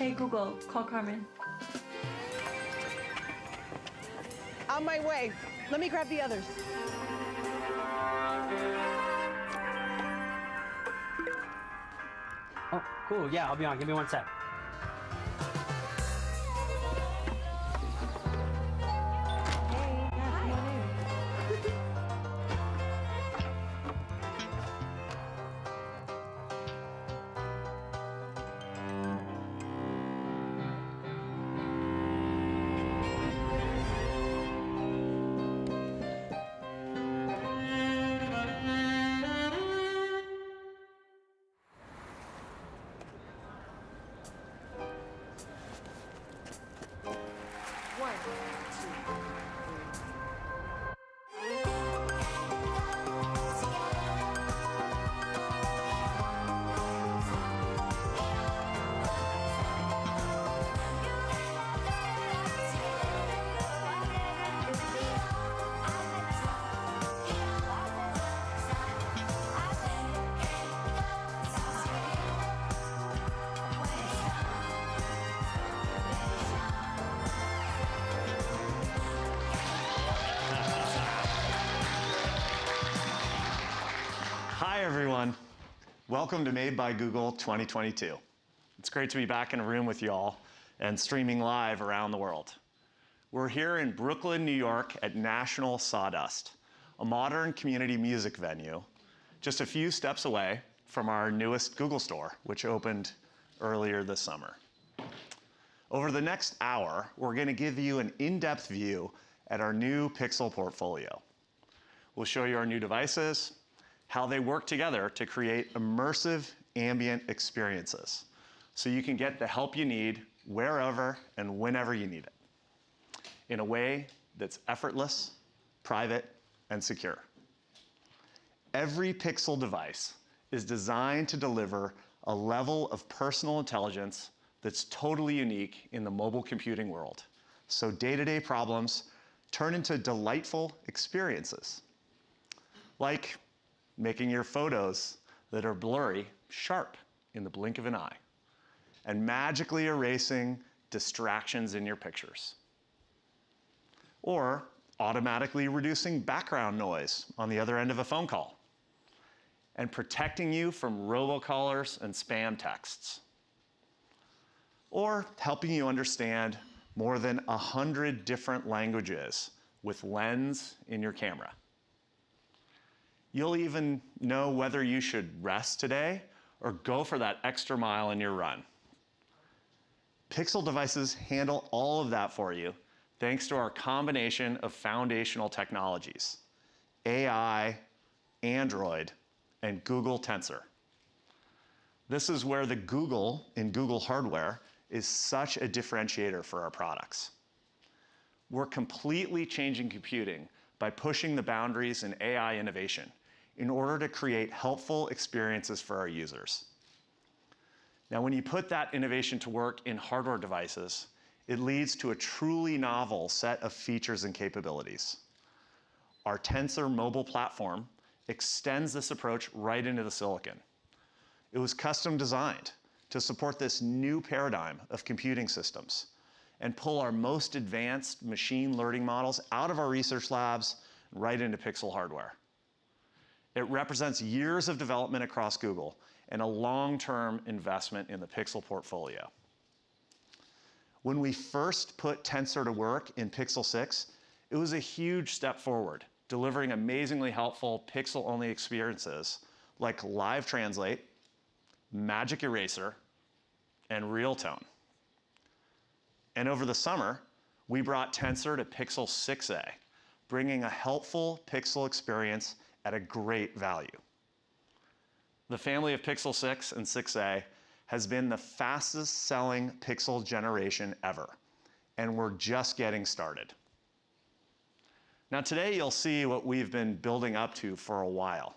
Hey Google, call Carmen. On my way. Let me grab the others. Oh, cool. Yeah, I'll be on. Give me 1 sec. Hi, everyone. Welcome to Made by Google 2022. It's great to be back in a room with you all and streaming live around the world. We're here in Brooklyn, New York at National Sawdust, a modern community music venue just a few steps away from our newest Google store, which opened earlier this summer. Over the next hour, we're going to give you an in-depth view at our new Pixel portfolio. We'll show you our new devices, how they work together to create immersive ambient experiences so you can get the help you need wherever and whenever you need it in a way that's effortless, private, and secure. Every Pixel device is designed to deliver a level of personal intelligence that's totally unique in the mobile computing world, so day-to-day problems turn into delightful experiences, like making your photos that are blurry sharp in the blink of an eye, and magically erasing distractions in your pictures. Or automatically reducing background noise on the other end of a phone call, and protecting you from robocallers and spam texts. Or helping you understand more than 100 different languages with Lens in your camera. You'll even know whether you should rest today or go for that extra mile in your run. Pixel devices handle all of that for you thanks to our combination of foundational technologies: AI, Android, and Google Tensor. This is where the Google in Google hardware is such a differentiator for our products. We're completely changing computing by pushing the boundaries in AI innovation in order to create helpful experiences for our users. Now, when you put that innovation to work in hardware devices, it leads to a truly novel set of features and capabilities. Our Tensor mobile platform extends this approach right into the silicon. It was custom designed to support this new paradigm of computing systems and pull our most advanced machine learning models out of our research labs right into Pixel hardware. It represents years of development across Google and a long-term investment in the Pixel portfolio. When we first put Tensor to work in Pixel 6, it was a huge step forward, delivering amazingly helpful Pixel-only experiences like Live Translate, Magic Eraser, and Real Tone. And over the summer, we brought Tensor to Pixel 6a, bringing a helpful Pixel experience at a great value. The family of Pixel 6 and 6a has been the fastest selling Pixel generation ever, and we're just getting started. Now today you'll see what we've been building up to for a while,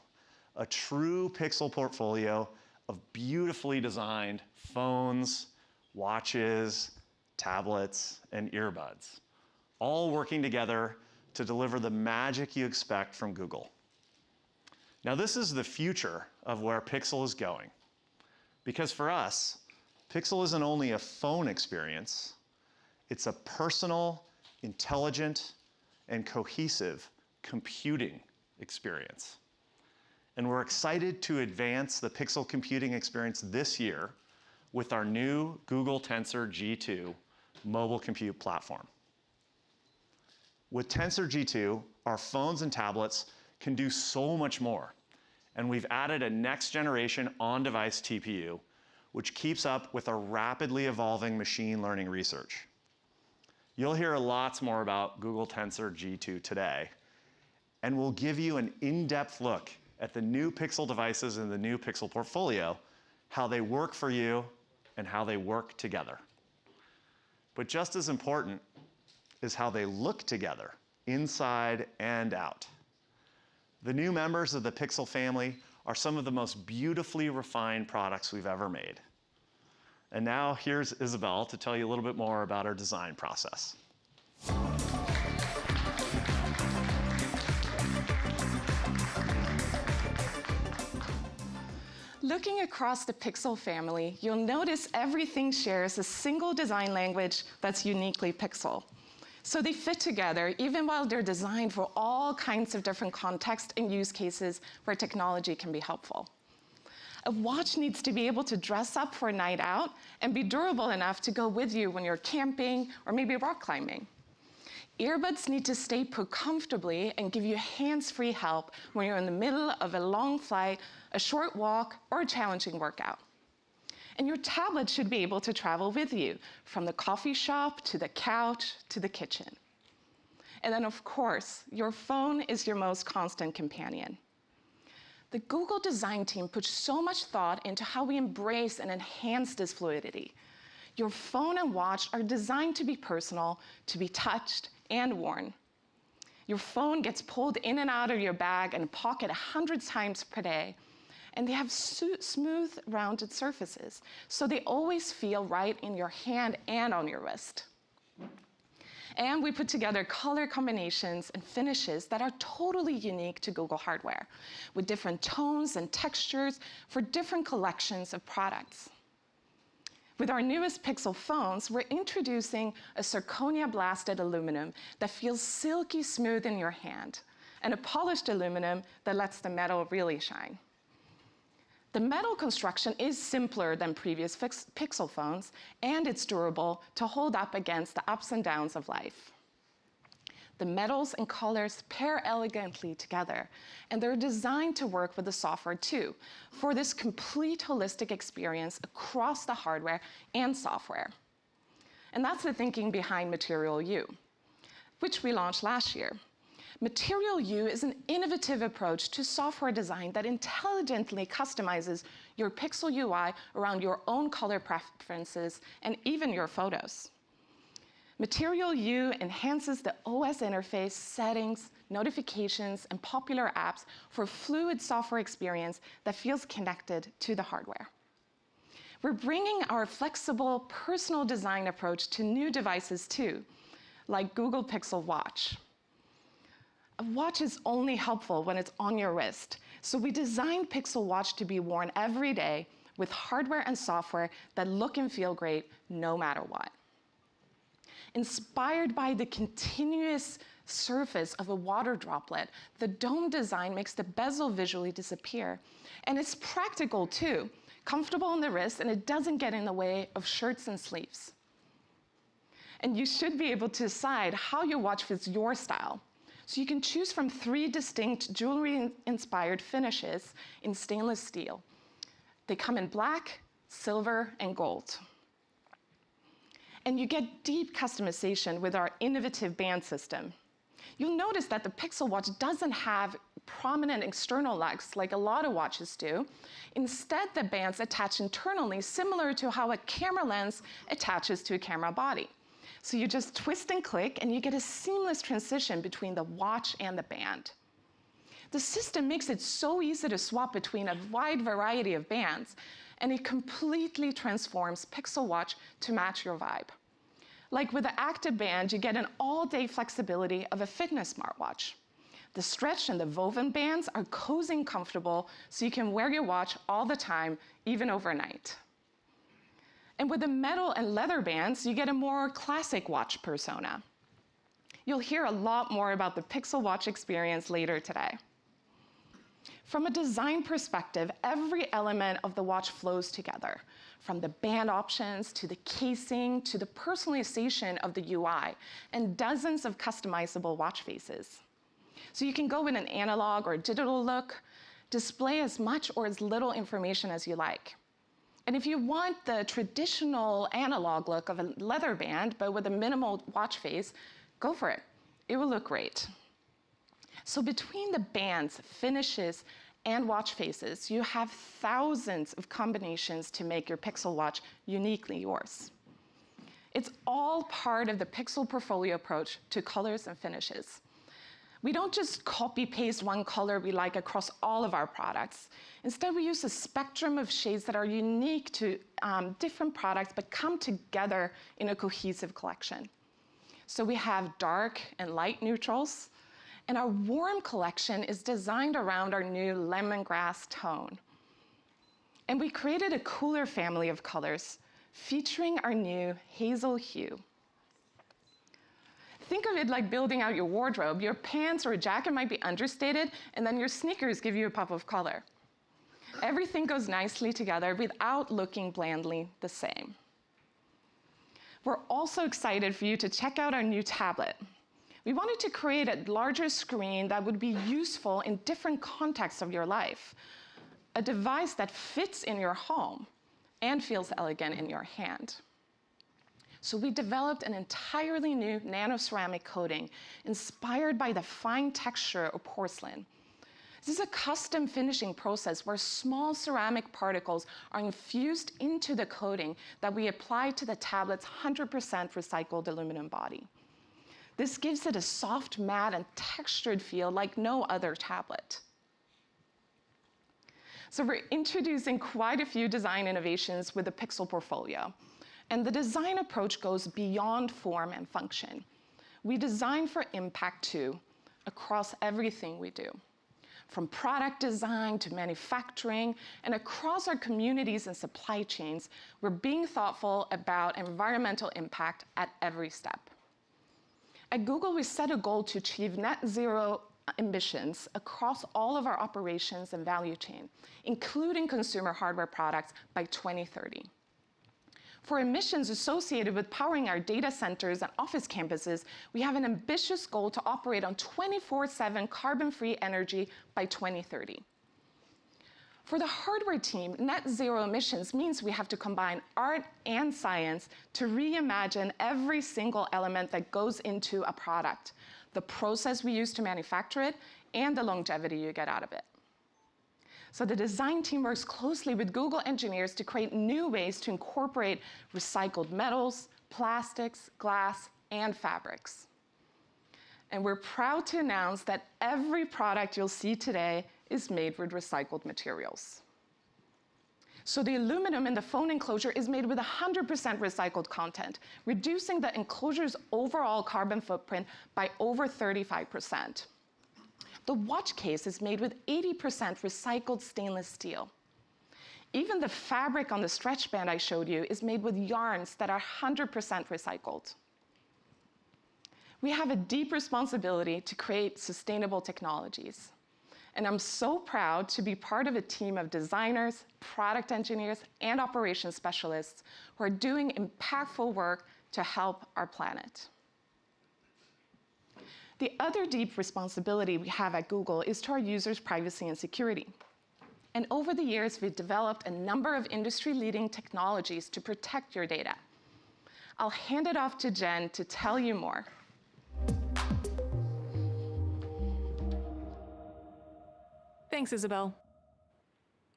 a true Pixel portfolio of beautifully designed phones, watches, tablets, and earbuds, all working together to deliver the magic you expect from Google. Now this is the future of where Pixel is going, because for us, Pixel isn't only a phone experience, it's a personal, intelligent, and cohesive computing experience. And we're excited to advance the Pixel computing experience this year with our new Google Tensor G2 mobile compute platform. With Tensor G2, our phones and tablets can do so much more. And we've added a next generation on-device TPU, which keeps up with our rapidly evolving machine learning research. You'll hear lots more about Google Tensor G2 today, and we'll give you an in-depth look at the new Pixel devices in the new Pixel portfolio, how they work for you, and how they work together. But just as important is how they look together, inside and out. The new members of the Pixel family are some of the most beautifully refined products we've ever made. And now here's Isabel to tell you a little bit more about our design process. Looking across the Pixel family, you'll notice everything shares a single design language that's uniquely Pixel. So they fit together even while they're designed for all kinds of different contexts and use cases where technology can be helpful. A watch needs to be able to dress up for a night out and be durable enough to go with you when you're camping or maybe rock climbing. Earbuds need to stay put comfortably and give you hands-free help when you're in the middle of a long flight, a short walk, or a challenging workout. And your tablet should be able to travel with you, from the coffee shop to the couch to the kitchen. And then, of course, your phone is your most constant companion. The Google design team put so much thought into how we embrace and enhance this fluidity. Your phone and watch are designed to be personal, to be touched and worn. Your phone gets pulled in and out of your bag and pocket 100 times per day. And they have smooth, rounded surfaces, so they always feel right in your hand and on your wrist. And we put together color combinations and finishes that are totally unique to Google hardware, with different tones and textures for different collections of products. With our newest Pixel phones, we're introducing a zirconia-blasted aluminum that feels silky smooth in your hand, and a polished aluminum that lets the metal really shine. The metal construction is simpler than previous Pixel phones, and it's durable to hold up against the ups and downs of life. The metals and colors pair elegantly together, and they're designed to work with the software too, for this complete holistic experience across the hardware and software. And that's the thinking behind Material U, which we launched last year. Material U is an innovative approach to software design that intelligently customizes your Pixel UI around your own color preferences and even your photos. Material U enhances the OS interface, settings, notifications, and popular apps for a fluid software experience that feels connected to the hardware. We're bringing our flexible, personal design approach to new devices too, like Google Pixel Watch. A watch is only helpful when it's on your wrist, so we designed Pixel Watch to be worn every day with hardware and software that look and feel great no matter what. Inspired by the continuous surface of a water droplet, the dome design makes the bezel visually disappear. And it's practical too, comfortable on the wrist, and it doesn't get in the way of shirts and sleeves. And you should be able to decide how your watch fits your style. So you can choose from 3 distinct jewelry-inspired finishes in stainless steel. They come in black, silver, and gold. And you get deep customization with our innovative band system. You'll notice that the Pixel Watch doesn't have prominent external lugs like a lot of watches do. Instead, the bands attach internally, similar to how a camera lens attaches to a camera body. So you just twist and click, and you get a seamless transition between the watch and the band. The system makes it so easy to swap between a wide variety of bands, and it completely transforms Pixel Watch to match your vibe. Like with the active band, you get an all-day flexibility of a fitness smartwatch. The stretch and the woven bands are cozy and comfortable, so you can wear your watch all the time, even overnight. And with the metal and leather bands, you get a more classic watch persona. You'll hear a lot more about the Pixel Watch experience later today. From a design perspective, every element of the watch flows together, from the band options to the casing to the personalization of the UI and dozens of customizable watch faces. So you can go with an analog or digital look, display as much or as little information as you like. And if you want the traditional analog look of a leather band, but with a minimal watch face, go for it. It will look great. So between the bands, finishes, and watch faces, you have thousands of combinations to make your Pixel Watch uniquely yours. It's all part of the Pixel portfolio approach to colors and finishes. We don't just copy-paste one color we like across all of our products. Instead, we use a spectrum of shades that are unique to different products, but come together in a cohesive collection. So we have dark and light neutrals, and our warm collection is designed around our new lemongrass tone. And we created a cooler family of colors, featuring our new hazel hue. Think of it like building out your wardrobe. Your pants or jacket might be understated, and then your sneakers give you a pop of color. Everything goes nicely together without looking blandly the same. We're also excited for you to check out our new tablet. We wanted to create a larger screen that would be useful in different contexts of your life, a device that fits in your home and feels elegant in your hand. So we developed an entirely new nano-ceramic coating inspired by the fine texture of porcelain. This is a custom finishing process where small ceramic particles are infused into the coating that we apply to the tablet's 100% recycled aluminum body. This gives it a soft, matte, and textured feel like no other tablet. So we're introducing quite a few design innovations with the Pixel portfolio. And the design approach goes beyond form and function. We design for impact too, across everything we do. From product design to manufacturing, and across our communities and supply chains, we're being thoughtful about environmental impact at every step. At Google, we set a goal to achieve net zero emissions across all of our operations and value chain, including consumer hardware products by 2030. For emissions associated with powering our data centers and office campuses, we have an ambitious goal to operate on 24/7 carbon-free energy by 2030. For the hardware team, net zero emissions means we have to combine art and science to reimagine every single element that goes into a product, the process we use to manufacture it, and the longevity you get out of it. So the design team works closely with Google engineers to create new ways to incorporate recycled metals, plastics, glass, and fabrics. And we're proud to announce that every product you'll see today is made with recycled materials. So the aluminum in the phone enclosure is made with 100% recycled content, reducing the enclosure's overall carbon footprint by over 35%. The watch case is made with 80% recycled stainless steel. Even the fabric on the stretch band I showed you is made with yarns that are 100% recycled. We have a deep responsibility to create sustainable technologies. And I'm so proud to be part of a team of designers, product engineers, and operations specialists who are doing impactful work to help our planet. The other deep responsibility we have at Google is to our users' privacy and security. And over the years, we've developed a number of industry-leading technologies to protect your data. I'll hand it off to Jen to tell you more. Thanks, Isabel.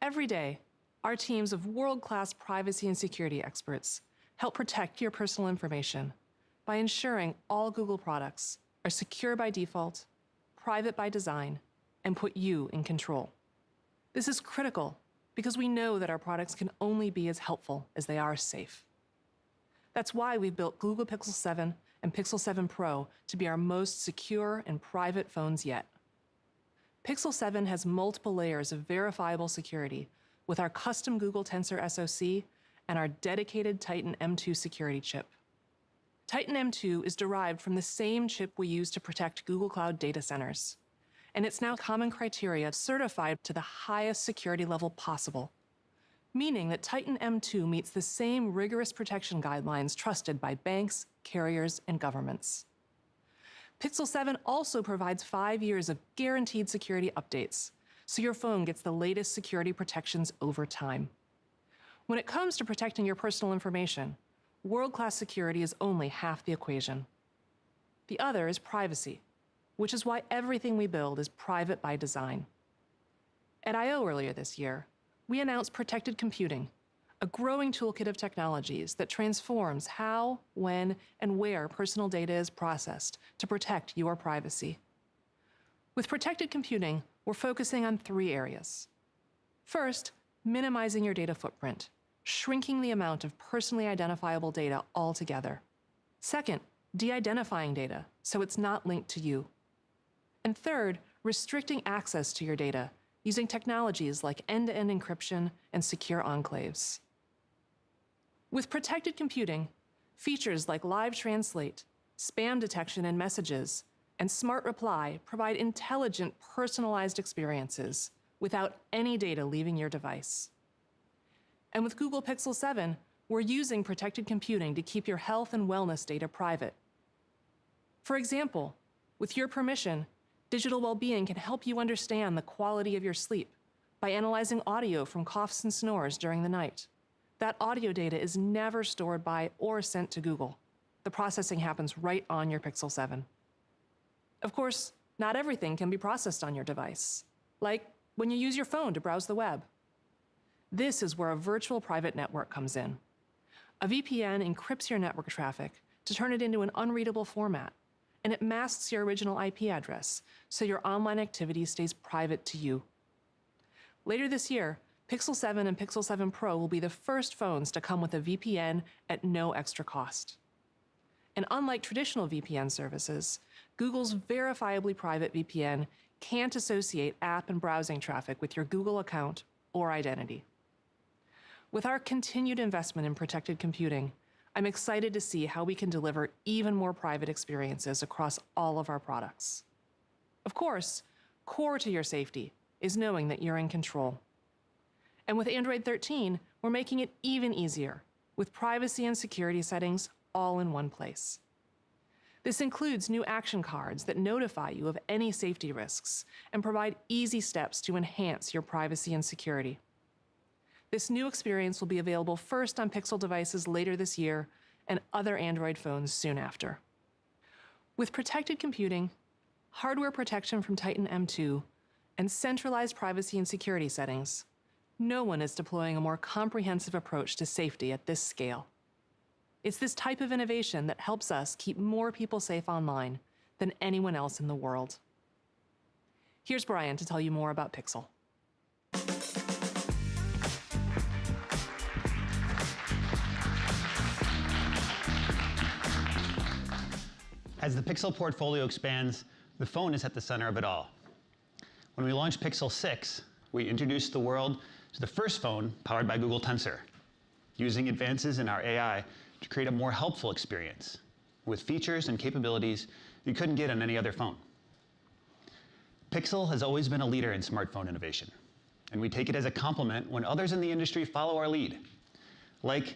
Every day, our teams of world-class privacy and security experts help protect your personal information by ensuring all Google products are secure by default, private by design, and put you in control. This is critical because we know that our products can only be as helpful as they are safe. That's why we've built Google Pixel 7 and Pixel 7 Pro to be our most secure and private phones yet. Pixel 7 has multiple layers of verifiable security with our custom Google Tensor SoC and our dedicated Titan M2 security chip. Titan M2 is derived from the same chip we use to protect Google Cloud data centers, and it's now common criteria certified to the highest security level possible, meaning that Titan M2 meets the same rigorous protection guidelines trusted by banks, carriers, and governments. Pixel 7 also provides 5 years of guaranteed security updates, so your phone gets the latest security protections over time. When it comes to protecting your personal information, world-class security is only half the equation. The other is privacy, which is why everything we build is private by design. At I/O earlier this year, we announced Protected Computing, a growing toolkit of technologies that transforms how, when, and where personal data is processed to protect your privacy. With Protected Computing, we're focusing on 3 areas. First, minimizing your data footprint, shrinking the amount of personally identifiable data altogether. Second, de-identifying data so it's not linked to you. And third, restricting access to your data using technologies like end-to-end encryption and secure enclaves. With Protected Computing, features like Live Translate, spam detection in messages, and Smart Reply provide intelligent, personalized experiences without any data leaving your device. And with Google Pixel 7, we're using Protected Computing to keep your health and wellness data private. For example, with your permission, Digital Wellbeing can help you understand the quality of your sleep by analyzing audio from coughs and snores during the night. That audio data is never stored by or sent to Google. The processing happens right on your Pixel 7. Of course, not everything can be processed on your device, like when you use your phone to browse the web. This is where a virtual private network comes in. A VPN encrypts your network traffic to turn it into an unreadable format, and it masks your original IP address so your online activity stays private to you. Later this year, Pixel 7 and Pixel 7 Pro will be the first phones to come with a VPN at no extra cost. And unlike traditional VPN services, Google's verifiably private VPN can't associate app and browsing traffic with your Google account or identity. With our continued investment in Protected Computing, I'm excited to see how we can deliver even more private experiences across all of our products. Of course, core to your safety is knowing that you're in control. And with Android 13, we're making it even easier, with privacy and security settings all in one place. This includes new action cards that notify you of any safety risks and provide easy steps to enhance your privacy and security. This new experience will be available first on Pixel devices later this year and other Android phones soon after. With Protected Computing, hardware protection from Titan M2, and centralized privacy and security settings, no one is deploying a more comprehensive approach to safety at this scale. It's this type of innovation that helps us keep more people safe online than anyone else in the world. Here's Brian to tell you more about Pixel. As the Pixel portfolio expands, the phone is at the center of it all. When we launched Pixel 6, we introduced the world to the first phone powered by Google Tensor, using advances in our AI to create a more helpful experience with features and capabilities you couldn't get on any other phone. Pixel has always been a leader in smartphone innovation, and we take it as a compliment when others in the industry follow our lead, like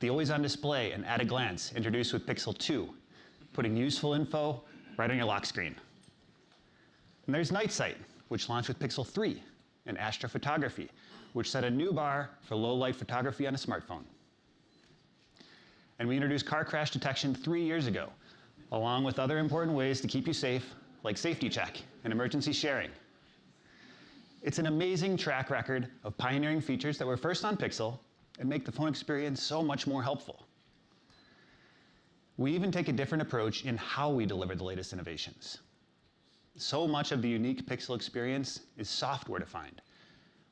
the always-on display and at a glance introduced with Pixel 2, putting useful info right on your lock screen. And there's Night Sight, which launched with Pixel 3, and astrophotography, which set a new bar for low-light photography on a smartphone. And we introduced car crash detection 3 years ago, along with other important ways to keep you safe, like Safety Check and emergency sharing. It's an amazing track record of pioneering features that were first on Pixel and make the phone experience so much more helpful. We even take a different approach in how we deliver the latest innovations. So much of the unique Pixel experience is software defined,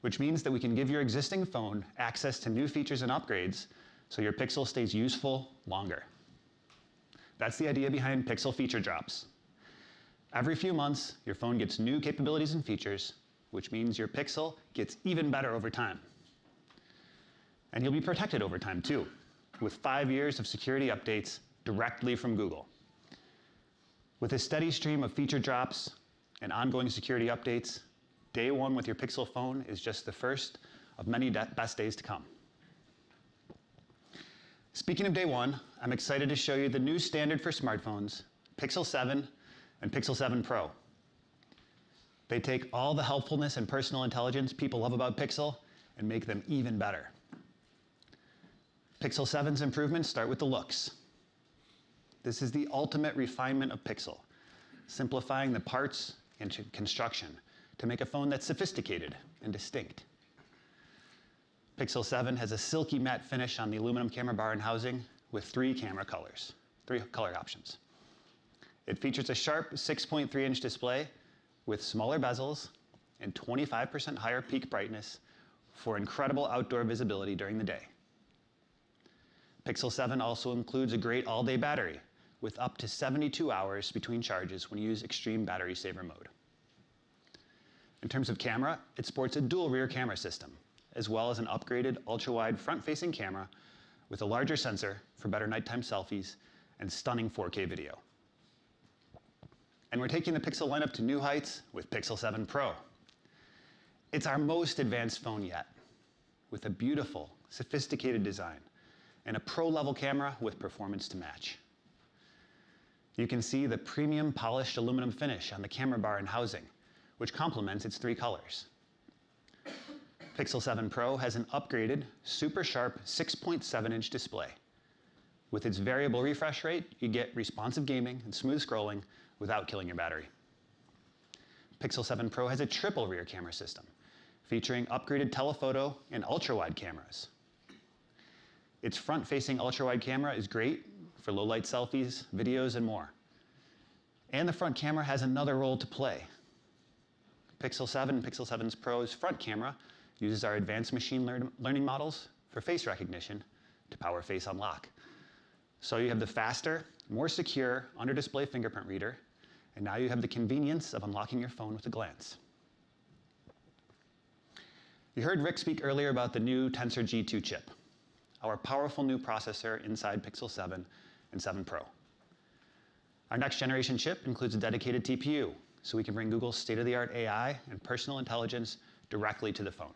which means that we can give your existing phone access to new features and upgrades so your Pixel stays useful longer. That's the idea behind Pixel Feature Drops. Every few months, your phone gets new capabilities and features, which means your Pixel gets even better over time. And you'll be protected over time too, with 5 years of security updates directly from Google. With a steady stream of feature drops and ongoing security updates, day one with your Pixel phone is just the first of many best days to come. Speaking of day one, I'm excited to show you the new standard for smartphones, Pixel 7 and Pixel 7 Pro. They take all the helpfulness and personal intelligence people love about Pixel and make them even better. Pixel 7's improvements start with the looks. This is the ultimate refinement of Pixel, simplifying the parts and construction to make a phone that's sophisticated and distinct. Pixel 7 has a silky matte finish on the aluminum camera bar and housing with three color options. It features a sharp 6.3-inch display with smaller bezels and 25% higher peak brightness for incredible outdoor visibility during the day. Pixel 7 also includes a great all-day battery with up to 72 hours between charges when you use extreme battery saver mode. In terms of camera, it sports a dual rear camera system, as well as an upgraded ultra-wide front-facing camera with a larger sensor for better nighttime selfies and stunning 4K video. And we're taking the Pixel lineup to new heights with Pixel 7 Pro. It's our most advanced phone yet, with a beautiful, sophisticated design and a pro-level camera with performance to match. You can see the premium polished aluminum finish on the camera bar and housing, which complements its three colors. Pixel 7 Pro has an upgraded, super sharp 6.7-inch display. With its variable refresh rate, you get responsive gaming and smooth scrolling without killing your battery. Pixel 7 Pro has a triple rear camera system, featuring upgraded telephoto and ultra-wide cameras. Its front-facing ultra-wide camera is great for low-light selfies, videos, and more. And the front camera has another role to play. Pixel 7 and Pixel 7 Pro's front camera uses our advanced machine learning models for face recognition to power face unlock. So you have the faster, more secure under-display fingerprint reader, and now you have the convenience of unlocking your phone with a glance. You heard Rick speak earlier about the new Tensor G2 chip, our powerful new processor inside Pixel 7 and 7 Pro. Our next generation chip includes a dedicated TPU, so we can bring Google's state-of-the-art AI and personal intelligence directly to the phone.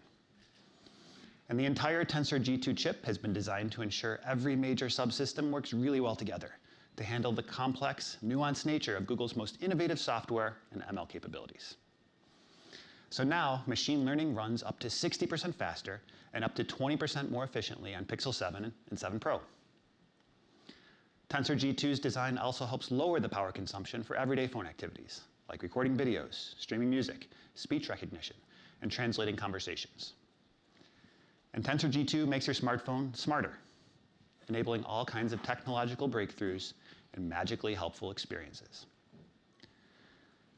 And the entire Tensor G2 chip has been designed to ensure every major subsystem works really well together to handle the complex, nuanced nature of Google's most innovative software and ML capabilities. So now, machine learning runs up to 60% faster and up to 20% more efficiently on Pixel 7 and 7 Pro. Tensor G2's design also helps lower the power consumption for everyday phone activities, like recording videos, streaming music, speech recognition, and translating conversations. And Tensor G2 makes your smartphone smarter, enabling all kinds of technological breakthroughs and magically helpful experiences.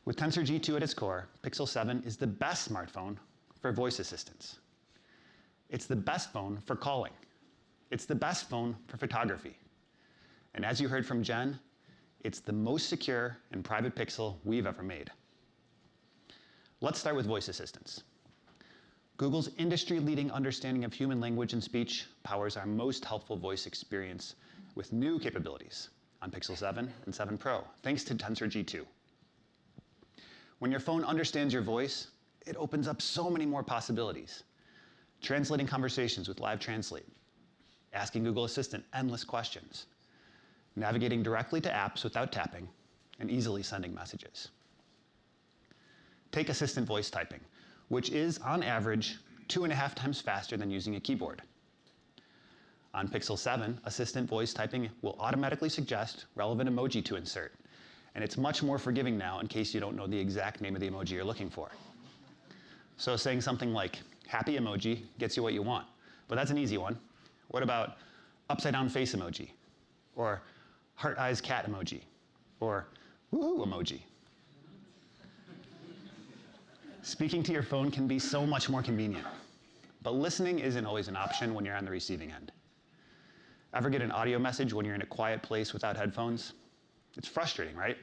With Tensor G2 at its core, Pixel 7 is the best smartphone for voice assistants. It's the best phone for calling. It's the best phone for photography. And as you heard from Jen, it's the most secure and private Pixel we've ever made. Let's start with voice assistants. Google's industry-leading understanding of human language and speech powers our most helpful voice experience with new capabilities on Pixel 7 and 7 Pro, thanks to Tensor G2. When your phone understands your voice, it opens up so many more possibilities. Translating conversations with Live Translate, asking Google Assistant endless questions, navigating directly to apps without tapping, and easily sending messages. Take Assistant voice typing, which is, on average, 2.5 times faster than using a keyboard. On Pixel 7, Assistant voice typing will automatically suggest relevant emoji to insert, and it's much more forgiving now in case you don't know the exact name of the emoji you're looking for. So saying something like happy emoji gets you what you want, but that's an easy one. What about upside down face emoji? Or heart eyes cat emoji? Or woohoo emoji? Speaking to your phone can be so much more convenient, but listening isn't always an option when you're on the receiving end. Ever get an audio message when you're in a quiet place without headphones? It's frustrating, right?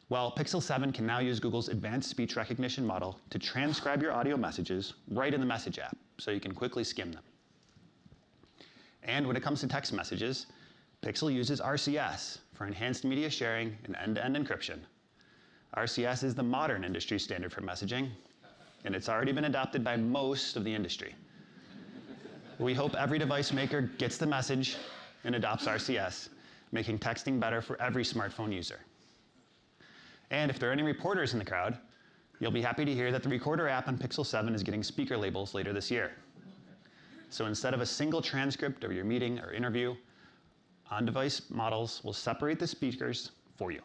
Well, Pixel 7 can now use Google's advanced speech recognition model to transcribe your audio messages right in the Message app, so you can quickly skim them. And when it comes to text messages, Pixel uses RCS for enhanced media sharing and end-to-end encryption. RCS is the modern industry standard for messaging, and it's already been adopted by most of the industry. We hope every device maker gets the message and adopts RCS, making texting better for every smartphone user. And if there are any reporters in the crowd, you'll be happy to hear that the Recorder app on Pixel 7 is getting speaker labels later this year. So instead of a single transcript of your meeting or interview, on-device models will separate the speakers for you.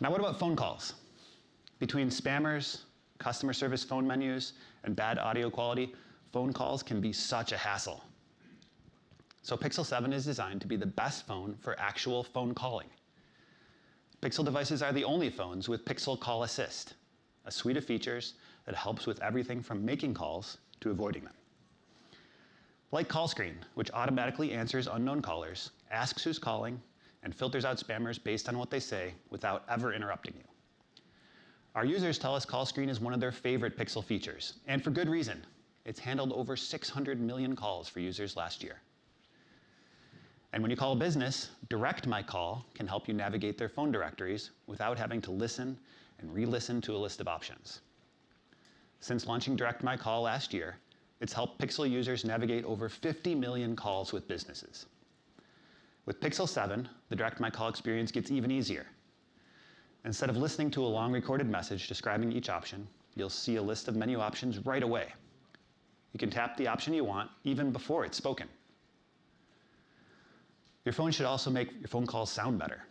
Now what about phone calls? Between spammers, customer service phone menus, and bad audio quality, phone calls can be such a hassle. So Pixel 7 is designed to be the best phone for actual phone calling. Pixel devices are the only phones with Pixel Call Assist, a suite of features that helps with everything from making calls to avoiding them. Like Call Screen, which automatically answers unknown callers, asks who's calling, and filters out spammers based on what they say without ever interrupting you. Our users tell us Call Screen is one of their favorite Pixel features, and for good reason. It's handled over 600 million calls for users last year. And when you call a business, Direct My Call can help you navigate their phone directories without having to listen and re-listen to a list of options. Since launching Direct My Call last year, it's helped Pixel users navigate over 50 million calls with businesses. With Pixel 7, the Direct My Call experience gets even easier. Instead of listening to a long recorded message describing each option, you'll see a list of menu options right away. You can tap the option you want even before it's spoken. Your phone should also make your phone calls sound better.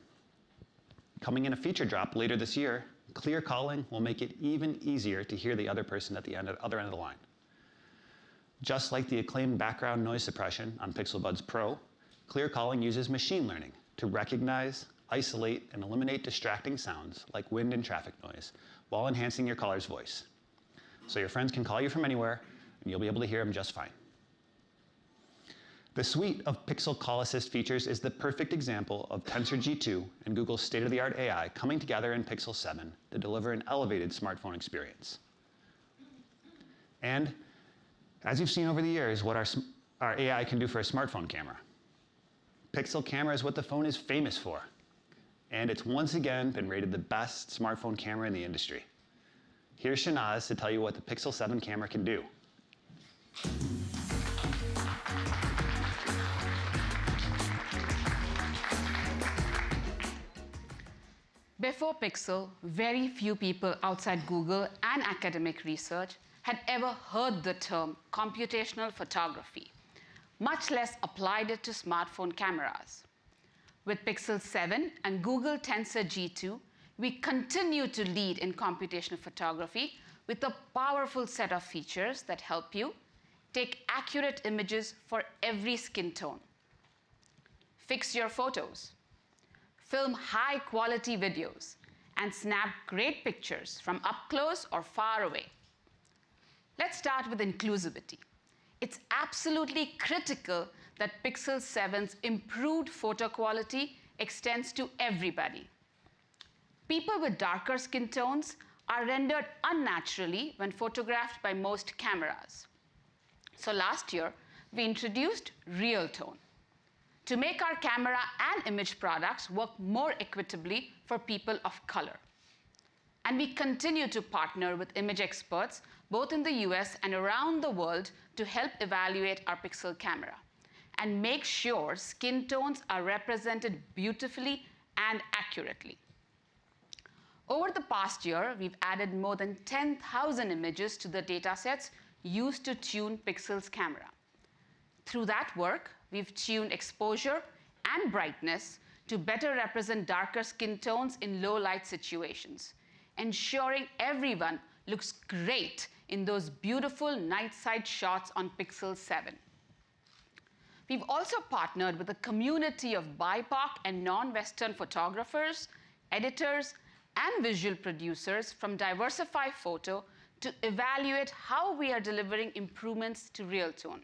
Coming in a feature drop later this year, Clear Calling will make it even easier to hear the other person at the other end of the line. Just like the acclaimed background noise suppression on Pixel Buds Pro, Clear Calling uses machine learning to recognize, isolate, and eliminate distracting sounds like wind and traffic noise while enhancing your caller's voice. So your friends can call you from anywhere, and you'll be able to hear them just fine. The suite of Pixel Call Assist features is the perfect example of Tensor G2 and Google's state-of-the-art AI coming together in Pixel 7 to deliver an elevated smartphone experience. And as you've seen over the years, what our AI can do for a smartphone camera. Pixel camera is what the phone is famous for. And it's once again been rated the best smartphone camera in the industry. Here's Shanaz to tell you what the Pixel 7 camera can do. Before Pixel, very few people outside Google and academic research had ever heard the term computational photography, much less applied it to smartphone cameras. With Pixel 7 and Google Tensor G2, we continue to lead in computational photography with a powerful set of features that help you take accurate images for every skin tone, fix your photos, film high-quality videos, and snap great pictures from up close or far away. Let's start with inclusivity. It's absolutely critical that Pixel 7's improved photo quality extends to everybody. People with darker skin tones are rendered unnaturally when photographed by most cameras. So last year, we introduced Real Tone to make our camera and image products work more equitably for people of color. And we continue to partner with image experts, both in the US and around the world, to help evaluate our Pixel camera and make sure skin tones are represented beautifully and accurately. Over the past year, we've added more than 10,000 images to the datasets used to tune Pixel's camera. Through that work, we've tuned exposure and brightness to better represent darker skin tones in low light situations, ensuring everyone looks great in those beautiful night side shots on Pixel 7. We've also partnered with a community of BIPOC and non-Western photographers, editors, and visual producers from Diversify Photo to evaluate how we are delivering improvements to Real Tone.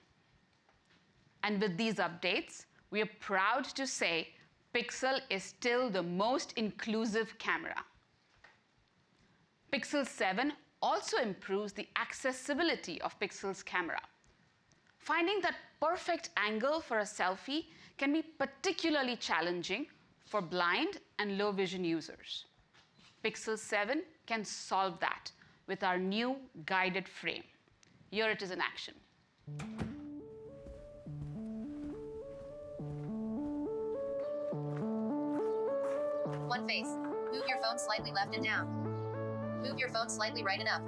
And with these updates, we are proud to say Pixel is still the most inclusive camera. Pixel 7 also improves the accessibility of Pixel's camera. finding that perfect angle for a selfie can be particularly challenging for blind and low vision users. Pixel 7 can solve that with our new guided frame. Here it is in action. One face. Move your phone slightly left and down. Move your phone slightly right and up.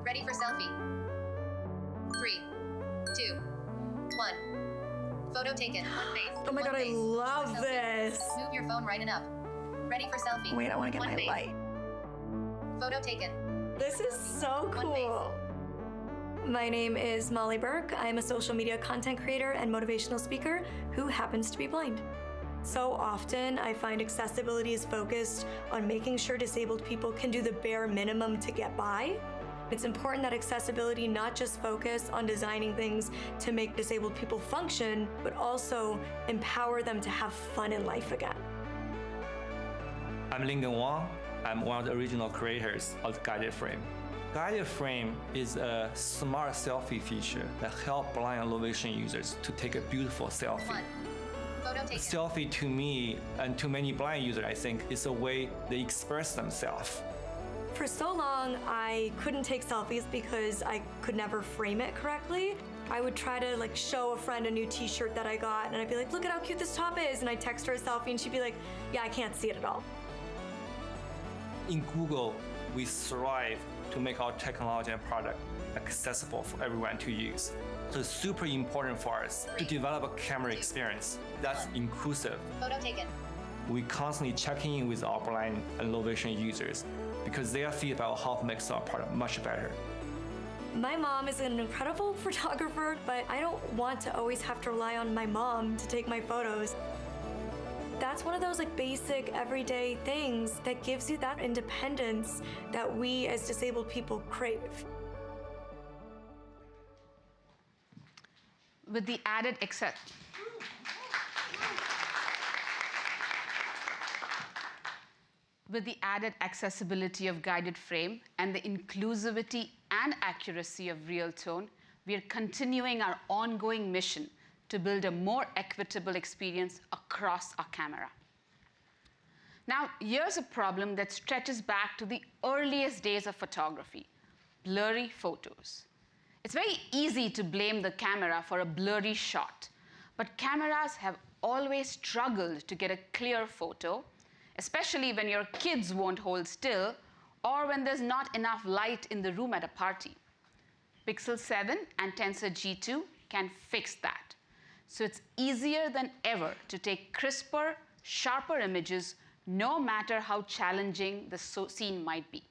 Ready for selfie. 3, 2, 1. Photo taken. One face. Oh my One god, I face. love Selfie. this. Move your phone right and up. Ready for selfie. Wait, I want to get One my face. light. Photo taken. This is so One cool. My name is Molly Burke. I'm a social media content creator and motivational speaker who happens to be blind. So often, I find accessibility is focused on making sure disabled people can do the bare minimum to get by. It's important that accessibility not just focus on designing things to make disabled people function, but also empower them to have fun in life again. I'm Lincoln Wang. I'm one of the original creators of Guided Frame. Guided Frame is a smart selfie feature that helps blind and low vision users to take a beautiful selfie. One. Photo taken. Selfie to me and to many blind users, I think, is a way they express themselves. For so long, I couldn't take selfies because I could never frame it correctly. I would try to show a friend a new t-shirt that I got, and I'd be like, look at how cute this top is, and I'd text her a selfie, and she'd be like, yeah, I can't see it at all. In Google, we strive to make our technology and product accessible for everyone to use. So it's super important for us to develop a camera experience that's inclusive. Photo taken. We constantly checking in with our blind and low vision users because their feedback help make our product much better. My mom is an incredible photographer, but I don't want to always have to rely on my mom to take my photos. That's one of those basic everyday things that gives you that independence that we as disabled people crave. With the added accessibility of guided frame and the inclusivity and accuracy of real tone, we are continuing our ongoing mission to build a more equitable experience across our camera. Now, here's a problem that stretches back to the earliest days of photography: blurry photos. It's very easy to blame the camera for a blurry shot, but cameras have always struggled to get a clear photo, especially when your kids won't hold still or when there's not enough light in the room at a party. Pixel 7 and Tensor G2 can fix that. So it's easier than ever to take crisper, sharper images, no matter how challenging the scene might be.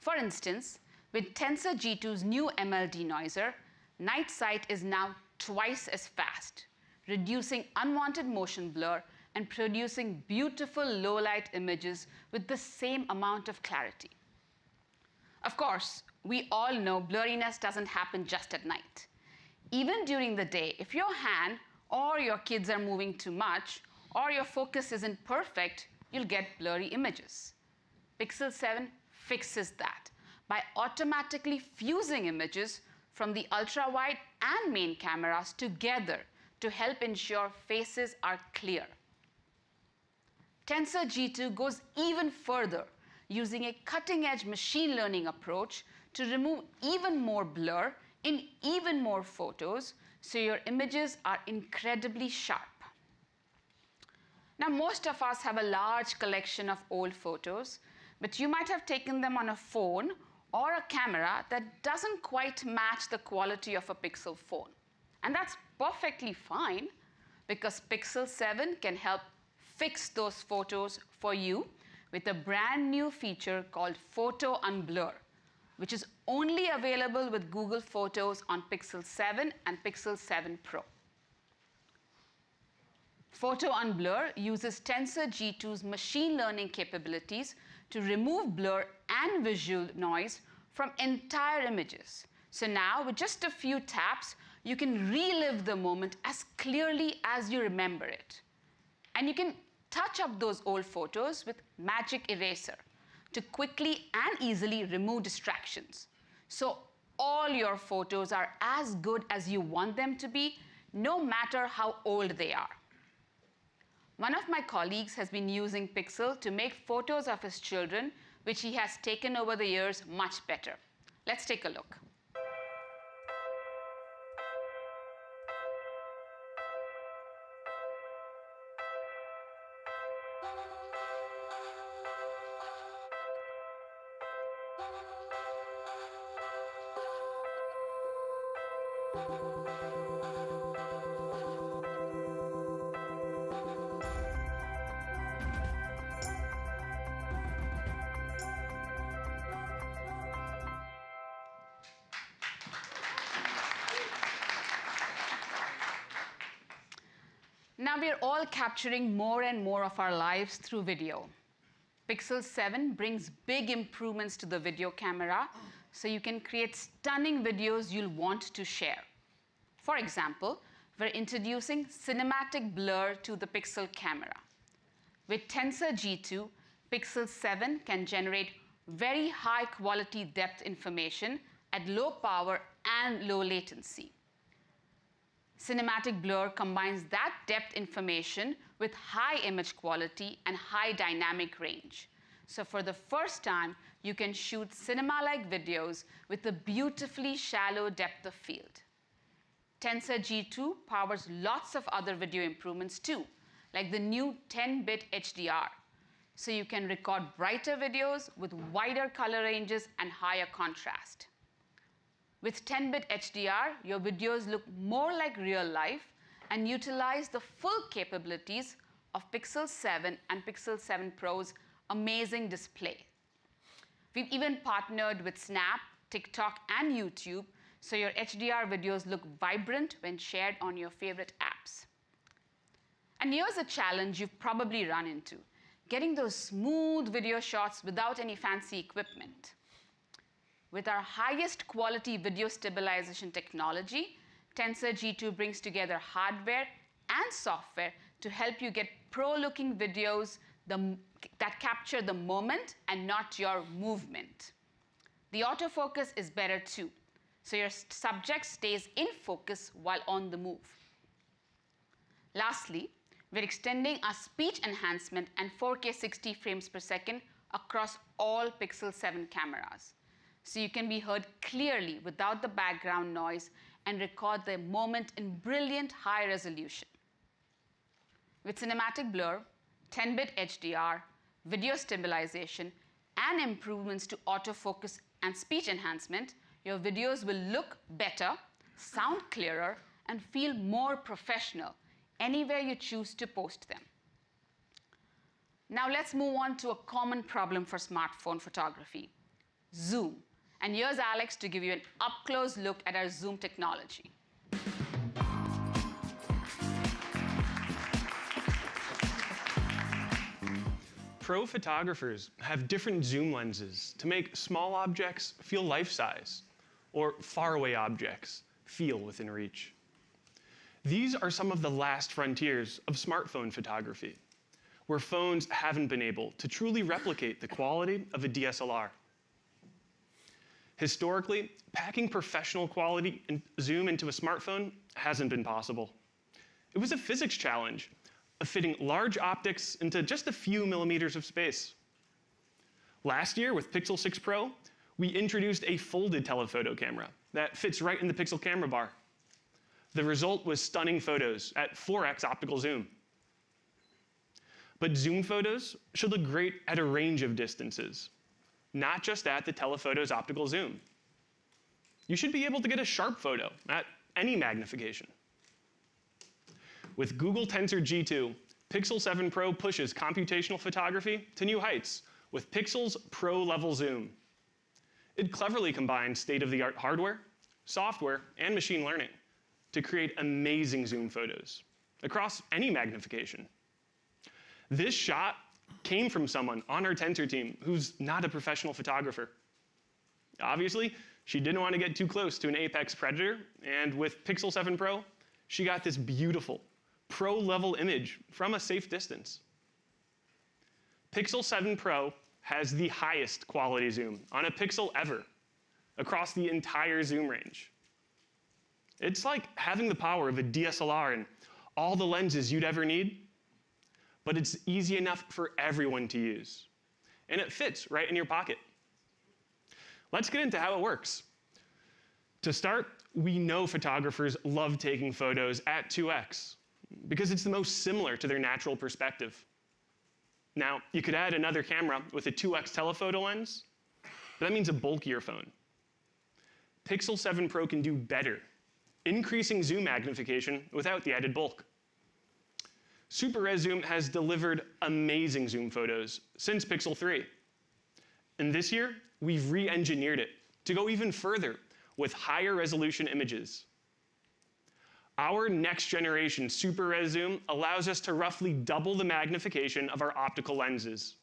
For instance, with Tensor G2's new ML denoiser, night sight is now twice as fast, reducing unwanted motion blur and producing beautiful low-light images with the same amount of clarity. Of course, we all know blurriness doesn't happen just at night. Even during the day, if your hand or your kids are moving too much or your focus isn't perfect, you'll get blurry images. Pixel 7 fixes that by automatically fusing images from the ultra-wide and main cameras together to help ensure faces are clear. Tensor G2 goes even further, using a cutting-edge machine learning approach to remove even more blur in even more photos, so your images are incredibly sharp. Now, most of us have a large collection of old photos, but you might have taken them on a phone or a camera that doesn't quite match the quality of a Pixel phone. And that's perfectly fine, because Pixel 7 can help fix those photos for you with a brand new feature called Photo Unblur, which is only available with Google Photos on Pixel 7 and Pixel 7 Pro. Photo Unblur uses Tensor G2's machine learning capabilities to remove blur and visual noise from entire images. So now, with just a few taps, you can relive the moment as clearly as you remember it. And you can touch up those old photos with Magic Eraser to quickly and easily remove distractions. So all your photos are as good as you want them to be, no matter how old they are. One of my colleagues has been using Pixel to make photos of his children, which he has taken over the years, much better. Let's take a look. Now we're all capturing more and more of our lives through video. Pixel 7 brings big improvements to the video camera, so you can create stunning videos you'll want to share. For example, we're introducing cinematic blur to the Pixel camera. With Tensor G2, Pixel 7 can generate very high quality depth information at low power and low latency. Cinematic blur combines that depth information with high image quality and high dynamic range. So for the first time, you can shoot cinema-like videos with a beautifully shallow depth of field. Tensor G2 powers lots of other video improvements too, like the new 10-bit HDR. So you can record brighter videos with wider color ranges and higher contrast. With 10-bit HDR, your videos look more like real life and utilize the full capabilities of Pixel 7 and Pixel 7 Pro's amazing display. We've even partnered with Snap, TikTok, and YouTube, so your HDR videos look vibrant when shared on your favorite apps. And here's a challenge you've probably run into: getting those smooth video shots without any fancy equipment. With our highest quality video stabilization technology, Tensor G2 brings together hardware and software to help you get pro-looking videos that capture the moment and not your movement. The autofocus is better too, so your subject stays in focus while on the move. Lastly, we're extending our speech enhancement and 4K 60 frames per second across all Pixel 7 cameras, so you can be heard clearly without the background noise and record the moment in brilliant high resolution. With cinematic blur, 10-bit HDR, video stabilization, and improvements to autofocus and speech enhancement, your videos will look better, sound clearer, and feel more professional anywhere you choose to post them. Now let's move on to a common problem for smartphone photography: zoom. And here's Alex to give you an up-close look at our zoom technology. Pro photographers have different zoom lenses to make small objects feel life-size, or faraway objects feel within reach. These are some of the last frontiers of smartphone photography, where phones haven't been able to truly replicate the quality of a DSLR. Historically, packing professional quality zoom into a smartphone hasn't been possible. It was a physics challenge of fitting large optics into just a few millimeters of space. Last year, with Pixel 6 Pro, we introduced a folded telephoto camera that fits right in the Pixel camera bar. The result was stunning photos at 4x optical zoom. But zoom photos should look great at a range of distances, not just at the telephoto's optical zoom. You should be able to get a sharp photo at any magnification. With Google Tensor G2, Pixel 7 Pro pushes computational photography to new heights with Pixel's pro-level zoom. It cleverly combines state-of-the-art hardware, software, and machine learning to create amazing zoom photos across any magnification. This shot came from someone on our Tensor team who's not a professional photographer. Obviously, she didn't want to get too close to an apex predator, and with Pixel 7 Pro, she got this beautiful, pro-level image from a safe distance. Pixel 7 Pro has the highest quality zoom on a Pixel ever. across the entire zoom range. It's like having the power of a DSLR and all the lenses you'd ever need, but it's easy enough for everyone to use. And it fits right in your pocket. Let's get into how it works. To start, we know photographers love taking photos at 2x because it's the most similar to their natural perspective. Now, you could add another camera with a 2x telephoto lens, but that means a bulkier phone. Pixel 7 Pro can do better, increasing zoom magnification without the added bulk. Super Res Zoom has delivered amazing zoom photos since Pixel 3. And this year, we've re-engineered it to go even further with higher resolution images. Our next generation Super Res Zoom allows us to roughly double the magnification of our optical lenses.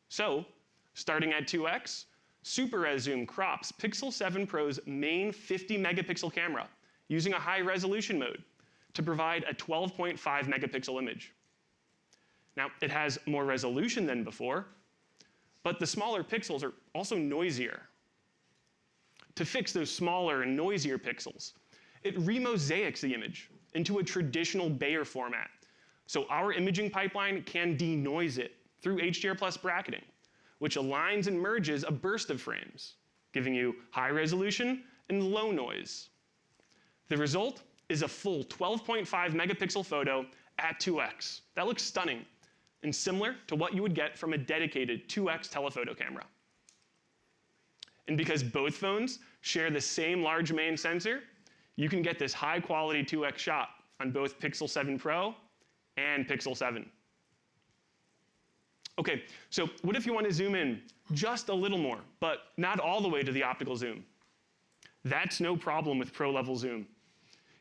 So, starting at 2x, Super Res Zoom crops Pixel 7 Pro's main 50 megapixel camera using a high resolution mode to provide a 12.5 megapixel image. Now, it has more resolution than before, but the smaller pixels are also noisier. To fix those smaller and noisier pixels, it remosaics the image into a traditional Bayer format, so our imaging pipeline can denoise it through HDR plus bracketing, which aligns and merges a burst of frames, giving you high resolution and low noise. The result is a full 12.5 megapixel photo at 2x. That looks stunning and similar to what you would get from a dedicated 2x telephoto camera. And because both phones share the same large main sensor, you can get this high quality 2x shot on both Pixel 7 Pro and Pixel 7. Okay, so what if you want to zoom in just a little more, but not all the way to the optical zoom? That's no problem with Pro level zoom.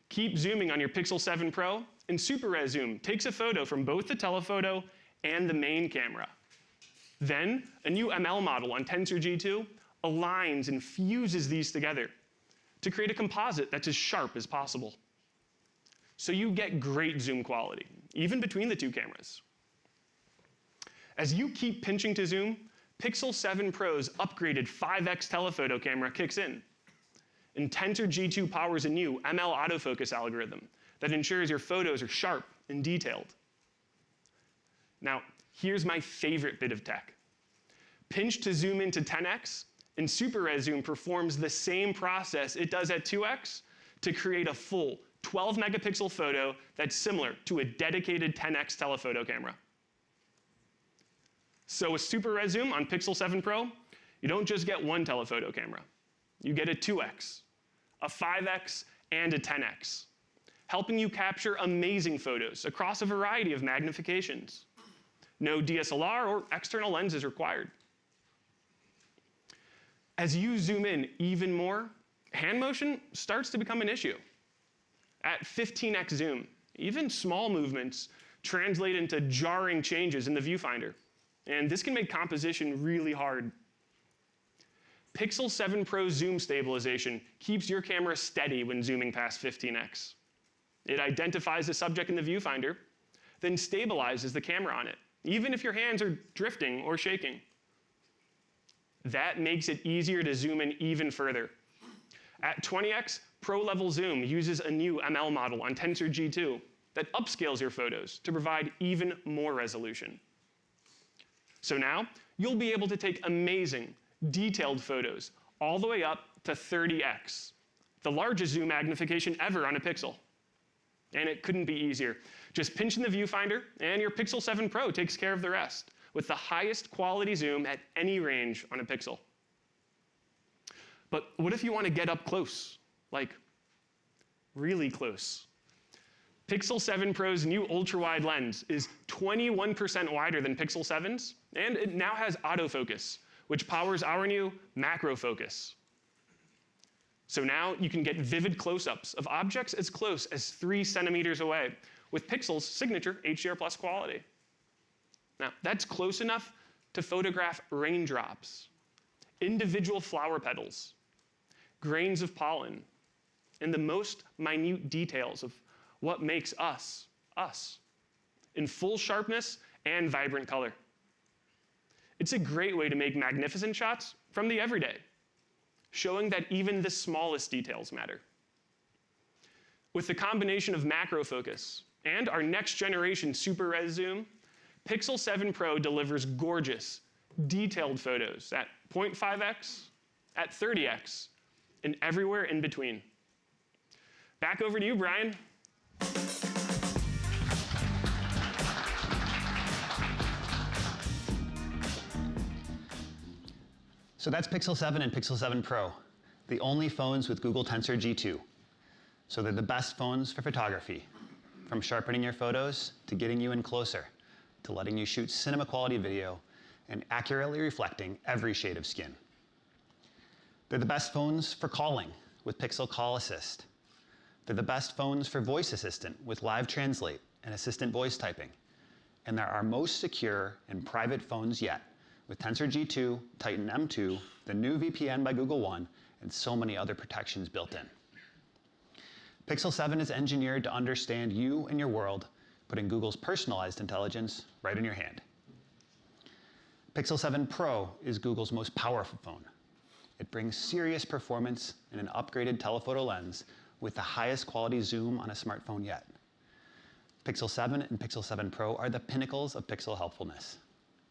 Keep zooming on your Pixel 7 Pro, and Super Res Zoom takes a photo from both the telephoto and the main camera. Then, a new ML model on Tensor G2 aligns and fuses these together to create a composite that's as sharp as possible. So you get great zoom quality, even between the two cameras. As you keep pinching to zoom, Pixel 7 Pro's upgraded 5x telephoto camera kicks in. And Tensor G2 powers a new ML autofocus algorithm that ensures your photos are sharp and detailed. Now, here's my favorite bit of tech. Pinch to zoom into 10x, and Super Res Zoom performs the same process it does at 2x to create a full 12 megapixel photo that's similar to a dedicated 10x telephoto camera. So with Super Res Zoom on Pixel 7 Pro, you don't just get one telephoto camera. You get a 2x, a 5x, and a 10x, helping you capture amazing photos across a variety of magnifications. No DSLR or external lenses required. As you zoom in even more, hand motion starts to become an issue. At 15x zoom, even small movements translate into jarring changes in the viewfinder, and this can make composition really hard. Pixel 7 Pro zoom stabilization keeps your camera steady when zooming past 15x. It identifies the subject in the viewfinder, then stabilizes the camera on it, even if your hands are drifting or shaking. That makes it easier to zoom in even further. At 20x, Pro level zoom uses a new ML model on Tensor G2 that upscales your photos to provide even more resolution. So now, you'll be able to take amazing, detailed photos all the way up to 30x, the largest zoom magnification ever on a pixel. And it couldn't be easier. Just pinch in the viewfinder, and your Pixel 7 Pro takes care of the rest, with the highest quality zoom at any range on a pixel. But what if you want to get up close? Like, really close. Pixel 7 Pro's new ultra-wide lens is 21% wider than Pixel 7's, and it now has autofocus, which powers our new macro focus. So now you can get vivid close-ups of objects as close as 3 centimeters away with Pixel's signature HDR plus quality. Now, that's close enough to photograph raindrops, individual flower petals, grains of pollen, and the most minute details of what makes us, us, in full sharpness and vibrant color. It's a great way to make magnificent shots from the everyday. showing that even the smallest details matter. With the combination of macro focus and our next generation super res zoom, Pixel 7 Pro delivers gorgeous, detailed photos at 0.5x, at 30x, and everywhere in between. Back over to you, Brian. So that's Pixel 7 and Pixel 7 Pro, the only phones with Google Tensor G2. So they're the best phones for photography, from sharpening your photos to getting you in closer, to letting you shoot cinema quality video and accurately reflecting every shade of skin. They're the best phones for calling with Pixel Call Assist. They're the best phones for voice assistant with Live Translate and assistant voice typing. And they're our most secure and private phones yet, with Tensor G2, Titan M2, the new VPN by Google One, and so many other protections built in. Pixel 7 is engineered to understand you and your world, putting Google's personalized intelligence right in your hand. Pixel 7 Pro is Google's most powerful phone. It brings serious performance and an upgraded telephoto lens with the highest quality zoom on a smartphone yet. Pixel 7 and Pixel 7 Pro are the pinnacles of pixel helpfulness,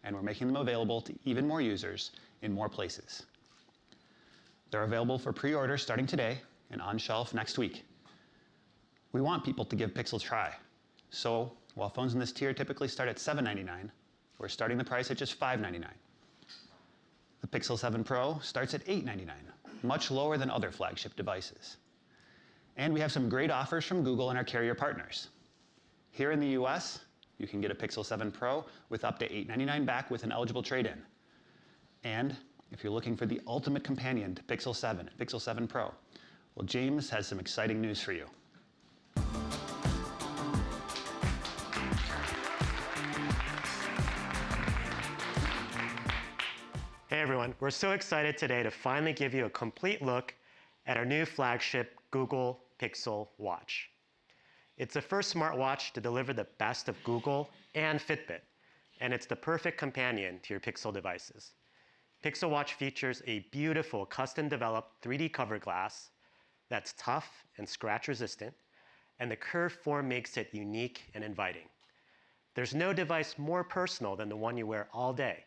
and we're making them available to even more users in more places. They're available for pre-order starting today and on shelf next week. We want people to give Pixel a try. So while phones in this tier typically start at $799, we're starting the price at just $599. The Pixel 7 Pro starts at $899, much lower than other flagship devices. And we have some great offers from Google and our carrier partners. Here in the US, you can get a Pixel 7 Pro with up to $899 back with an eligible trade-in. And if you're looking for the ultimate companion to Pixel 7 and Pixel 7 Pro, well, James has some exciting news for you. Hey everyone, we're so excited today to finally give you a complete look at our new flagship Google Pixel Watch. It's the first smartwatch to deliver the best of Google and Fitbit, and it's the perfect companion to your Pixel devices. Pixel Watch features a beautiful custom-developed 3D cover glass that's tough and scratch-resistant, and the curved form makes it unique and inviting. There's no device more personal than the one you wear all day,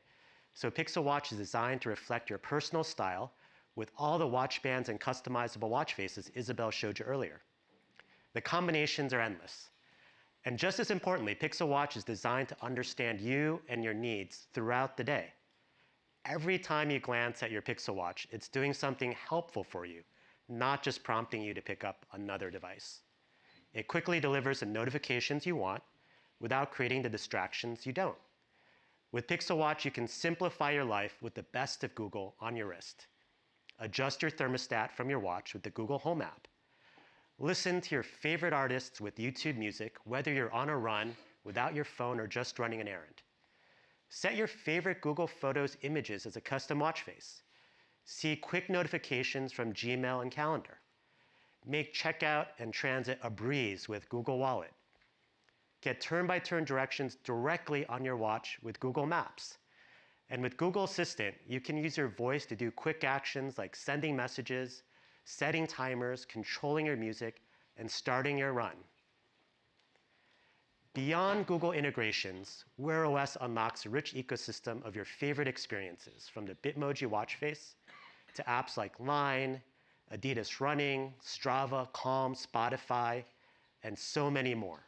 so Pixel Watch is designed to reflect your personal style with all the watch bands and customizable watch faces Isabel showed you earlier. The combinations are endless. And just as importantly, Pixel Watch is designed to understand you and your needs throughout the day. Every time you glance at your Pixel Watch, it's doing something helpful for you, not just prompting you to pick up another device. It quickly delivers the notifications you want without creating the distractions you don't. With Pixel Watch, you can simplify your life with the best of Google on your wrist. Adjust your thermostat from your watch with the Google Home app. Listen to your favorite artists with YouTube Music, whether you're on a run, without your phone, or just running an errand. Set your favorite Google Photos images as a custom watch face. See quick notifications from Gmail and Calendar. Make checkout and transit a breeze with Google Wallet. Get turn-by-turn directions directly on your watch with Google Maps. And with Google Assistant, you can use your voice to do quick actions like sending messages, setting timers, controlling your music, and starting your run. Beyond Google integrations, Wear OS unlocks a rich ecosystem of your favorite experiences, from the Bitmoji watch face to apps like Line, Adidas Running, Strava, Calm, Spotify, and so many more.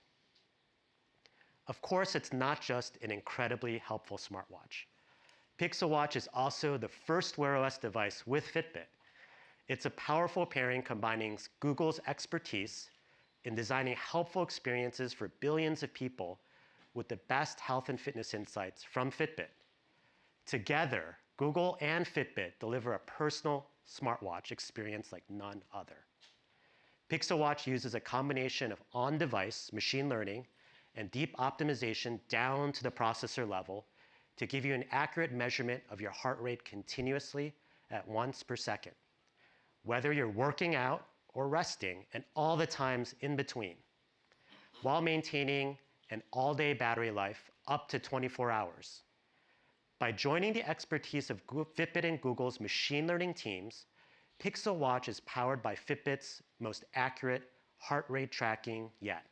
Of course, it's not just an incredibly helpful smartwatch. Pixel Watch is also the first Wear OS device with Fitbit. It's a powerful pairing combining Google's expertise in designing helpful experiences for billions of people with the best health and fitness insights from Fitbit. Together, Google and Fitbit deliver a personal smartwatch experience like none other. Pixel Watch uses a combination of on-device machine learning and deep optimization down to the processor level to give you an accurate measurement of your heart rate continuously at once per second, whether you're working out or resting, and all the times in between, while maintaining an all-day battery life up to 24 hours. By joining the expertise of Fitbit and Google's machine learning teams, Pixel Watch is powered by Fitbit's most accurate heart rate tracking yet.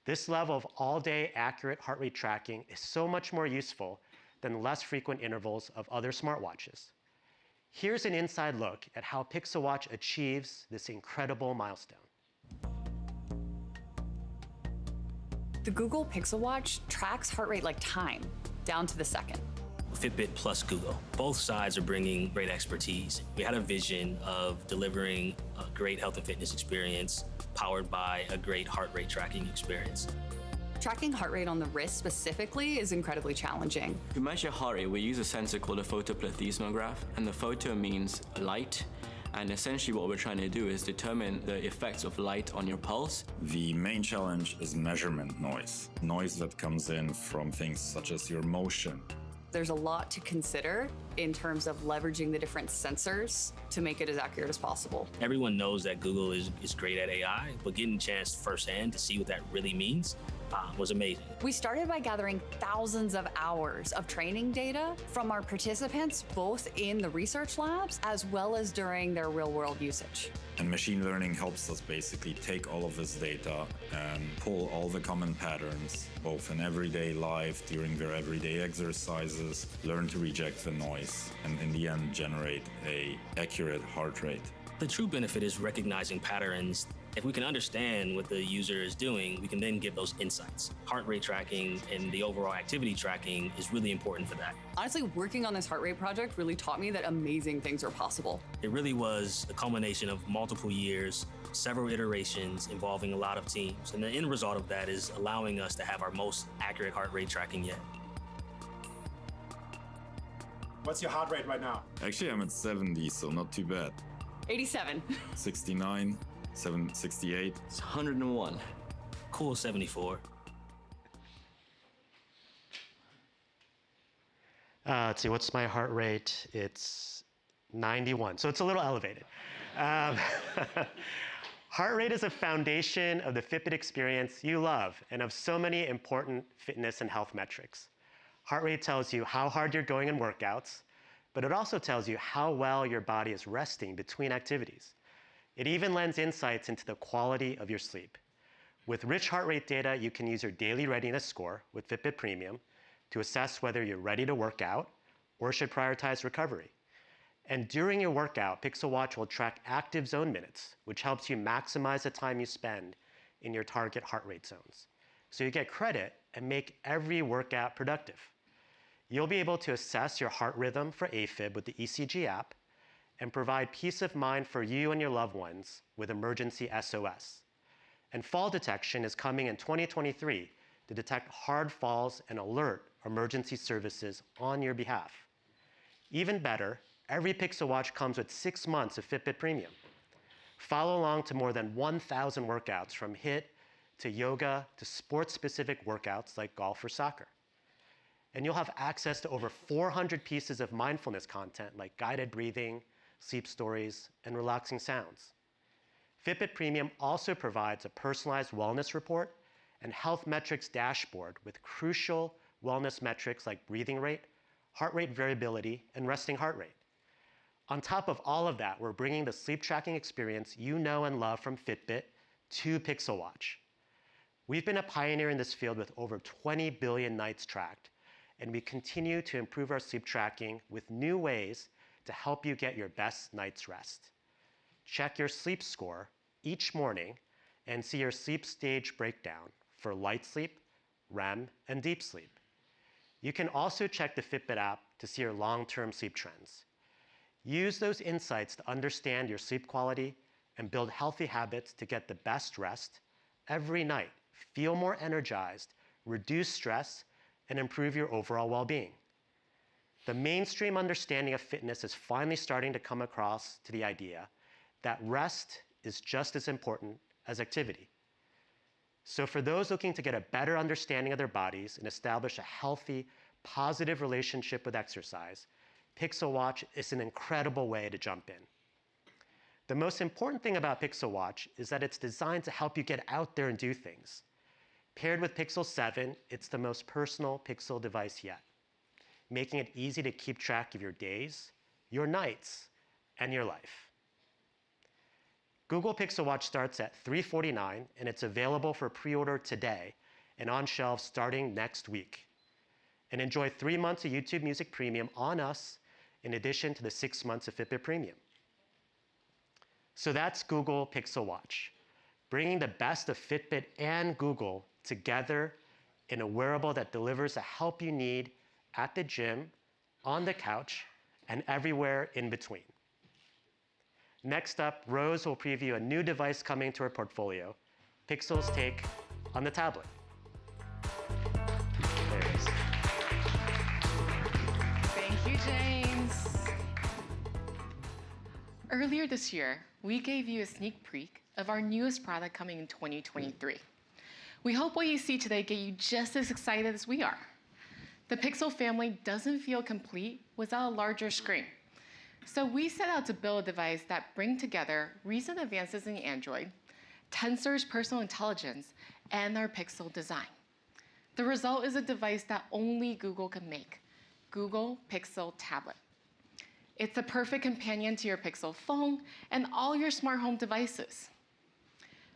This level of all-day accurate heart rate tracking is so much more useful than less frequent intervals of other smartwatches. Here's an inside look at how Pixel Watch achieves this incredible milestone. The Google Pixel Watch tracks heart rate like time, down to the second. Fitbit plus Google. Both sides are bringing great expertise. We had a vision of delivering a great health and fitness experience powered by a great heart rate tracking experience. Tracking heart rate on the wrist specifically is incredibly challenging. To measure heart rate, we use a sensor called a photoplethysmograph, and the photo means light. And essentially what we're trying to do is determine the effects of light on your pulse. The main challenge is measurement noise. Noise that comes in from things such as your motion. There's a lot to consider in terms of leveraging the different sensors to make it as accurate as possible. Everyone knows that Google is great at AI, but getting a chance firsthand to see what that really means was amazing. We started by gathering thousands of hours of training data from our participants, both in the research labs as well as during their real-world usage. And machine learning helps us basically take all of this data and pull all the common patterns, both in everyday life, during their everyday exercises, learn to reject the noise, and in the end generate an accurate heart rate. The true benefit is recognizing patterns. If we can understand what the user is doing, we can then give those insights. Heart rate tracking and the overall activity tracking is really important for that. Honestly, working on this heart rate project really taught me that amazing things are possible. It really was a culmination of multiple years, several iterations involving a lot of teams. And the end result of that is allowing us to have our most accurate heart rate tracking yet. What's your heart rate right now? Actually, I'm at 70, so not too bad. 87. 69. 768. It's 101. Cool 74. Let's see, what's my heart rate? It's 91, so it's a little elevated. Heart rate is a foundation of the Fitbit experience you love and of so many important fitness and health metrics. Heart rate tells you how hard you're going in workouts, but it also tells you how well your body is resting between activities. It even lends insights into the quality of your sleep. With rich heart rate data, you can use your daily readiness score with Fitbit Premium to assess whether you're ready to work out or should prioritize recovery. And during your workout, Pixel Watch will track active zone minutes, which helps you maximize the time you spend in your target heart rate zones. So you get credit and make every workout productive. You'll be able to assess your heart rhythm for AFib with the ECG app and provide peace of mind for you and your loved ones with emergency SOS. And fall detection is coming in 2023 to detect hard falls and alert emergency services on your behalf. Even better, every Pixel Watch comes with 6 months of Fitbit Premium. Follow along to more than 1,000 workouts from HIIT to yoga to sports-specific workouts like golf or soccer. And you'll have access to over 400 pieces of mindfulness content like guided breathing, sleep stories, and relaxing sounds. Fitbit Premium also provides a personalized wellness report and health metrics dashboard with crucial wellness metrics like breathing rate, heart rate variability, and resting heart rate. On top of all of that, we're bringing the sleep tracking experience you know and love from Fitbit to Pixel Watch. We've been a pioneer in this field with over 20 billion nights tracked, and we continue to improve our sleep tracking with new ways to help you get your best night's rest. Check your sleep score each morning and see your sleep stage breakdown for light sleep, REM, and deep sleep. You can also check the Fitbit app to see your long-term sleep trends. Use those insights to understand your sleep quality and build healthy habits to get the best rest every night, feel more energized, reduce stress, and improve your overall well-being. The mainstream understanding of fitness is finally starting to come across to the idea that rest is just as important as activity. So for those looking to get a better understanding of their bodies and establish a healthy, positive relationship with exercise, Pixel Watch is an incredible way to jump in. The most important thing about Pixel Watch is that it's designed to help you get out there and do things. Paired with Pixel 7, it's the most personal Pixel device yet, making it easy to keep track of your days, your nights, and your life. Google Pixel Watch starts at $349, and it's available for pre-order today and on shelves starting next week. And enjoy 3 months of YouTube Music Premium on us, in addition to the 6 months of Fitbit Premium. So that's Google Pixel Watch, bringing the best of Fitbit and Google together in a wearable that delivers the help you need at the gym, on the couch, and everywhere in between. Next up, Rose will preview a new device coming to our portfolio, Pixel's take on the tablet. There it is. Thank you, James. Earlier this year, we gave you a sneak peek of our newest product coming in 2023. We hope what you see today get you just as excited as we are. The Pixel family doesn't feel complete without a larger screen. So we set out to build a device that brings together recent advances in Android, Tensor's personal intelligence, and our Pixel design. The result is a device that only Google can make, Google Pixel Tablet. It's the perfect companion to your Pixel phone and all your smart home devices.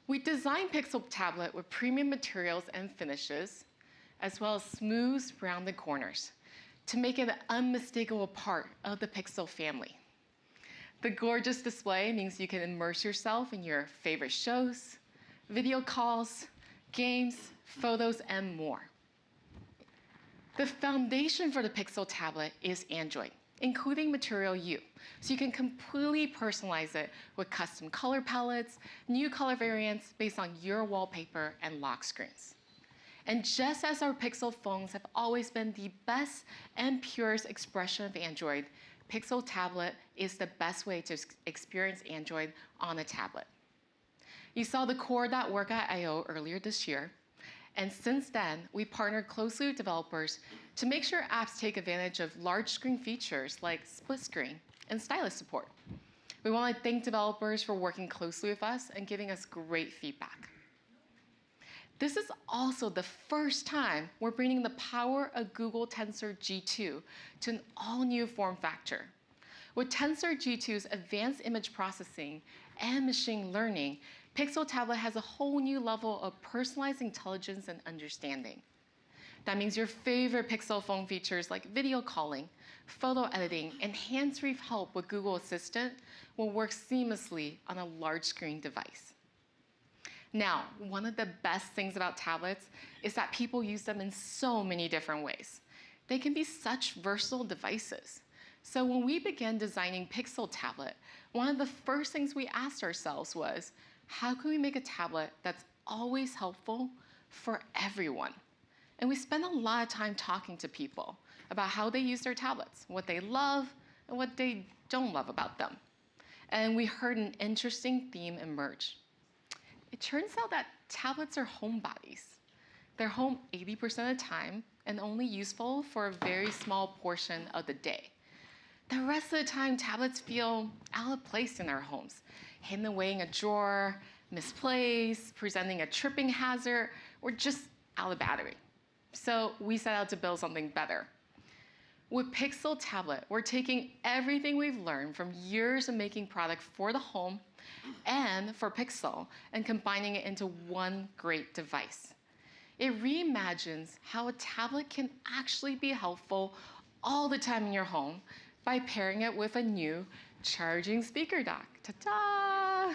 We designed Pixel Tablet with premium materials and finishes, as well as smooth, rounded corners, to make it an unmistakable part of the Pixel family. The gorgeous display means you can immerse yourself in your favorite shows, video calls, games, photos, and more. The foundation for the Pixel tablet is Android, including Material U, so you can completely personalize it with custom color palettes, new color variants based on your wallpaper and lock screens. And just as our Pixel phones have always been the best and purest expression of Android, Pixel Tablet is the best way to experience Android on a tablet. You saw the core.work at I/O earlier this year, and since then, we partnered closely with developers to make sure apps take advantage of large screen features like split screen and stylus support. We want to thank developers for working closely with us and giving us great feedback. This is also the first time we're bringing the power of Google Tensor G2 to an all-new form factor. With Tensor G2's advanced image processing and machine learning, Pixel Tablet has a whole new level of personalized intelligence and understanding. That means your favorite Pixel phone features like video calling, photo editing, and hands-free help with Google Assistant will work seamlessly on a large screen device. Now, one of the best things about tablets is that people use them in so many different ways. They can be such versatile devices. So when we began designing Pixel Tablet, one of the first things we asked ourselves was, how can we make a tablet that's always helpful for everyone? And we spent a lot of time talking to people about how they use their tablets, what they love and what they don't love about them. And we heard an interesting theme emerge. It turns out that tablets are homebodies. They're home 80% of the time and only useful for a very small portion of the day. The rest of the time, tablets feel out of place in our homes, hidden away in a drawer, misplaced, presenting a tripping hazard, or just out of battery. So we set out to build something better. With Pixel Tablet, we're taking everything we've learned from years of making products for the home and for Pixel and combining it into one great device. It reimagines how a tablet can actually be helpful all the time in your home by pairing it with a new charging speaker dock. Ta-da!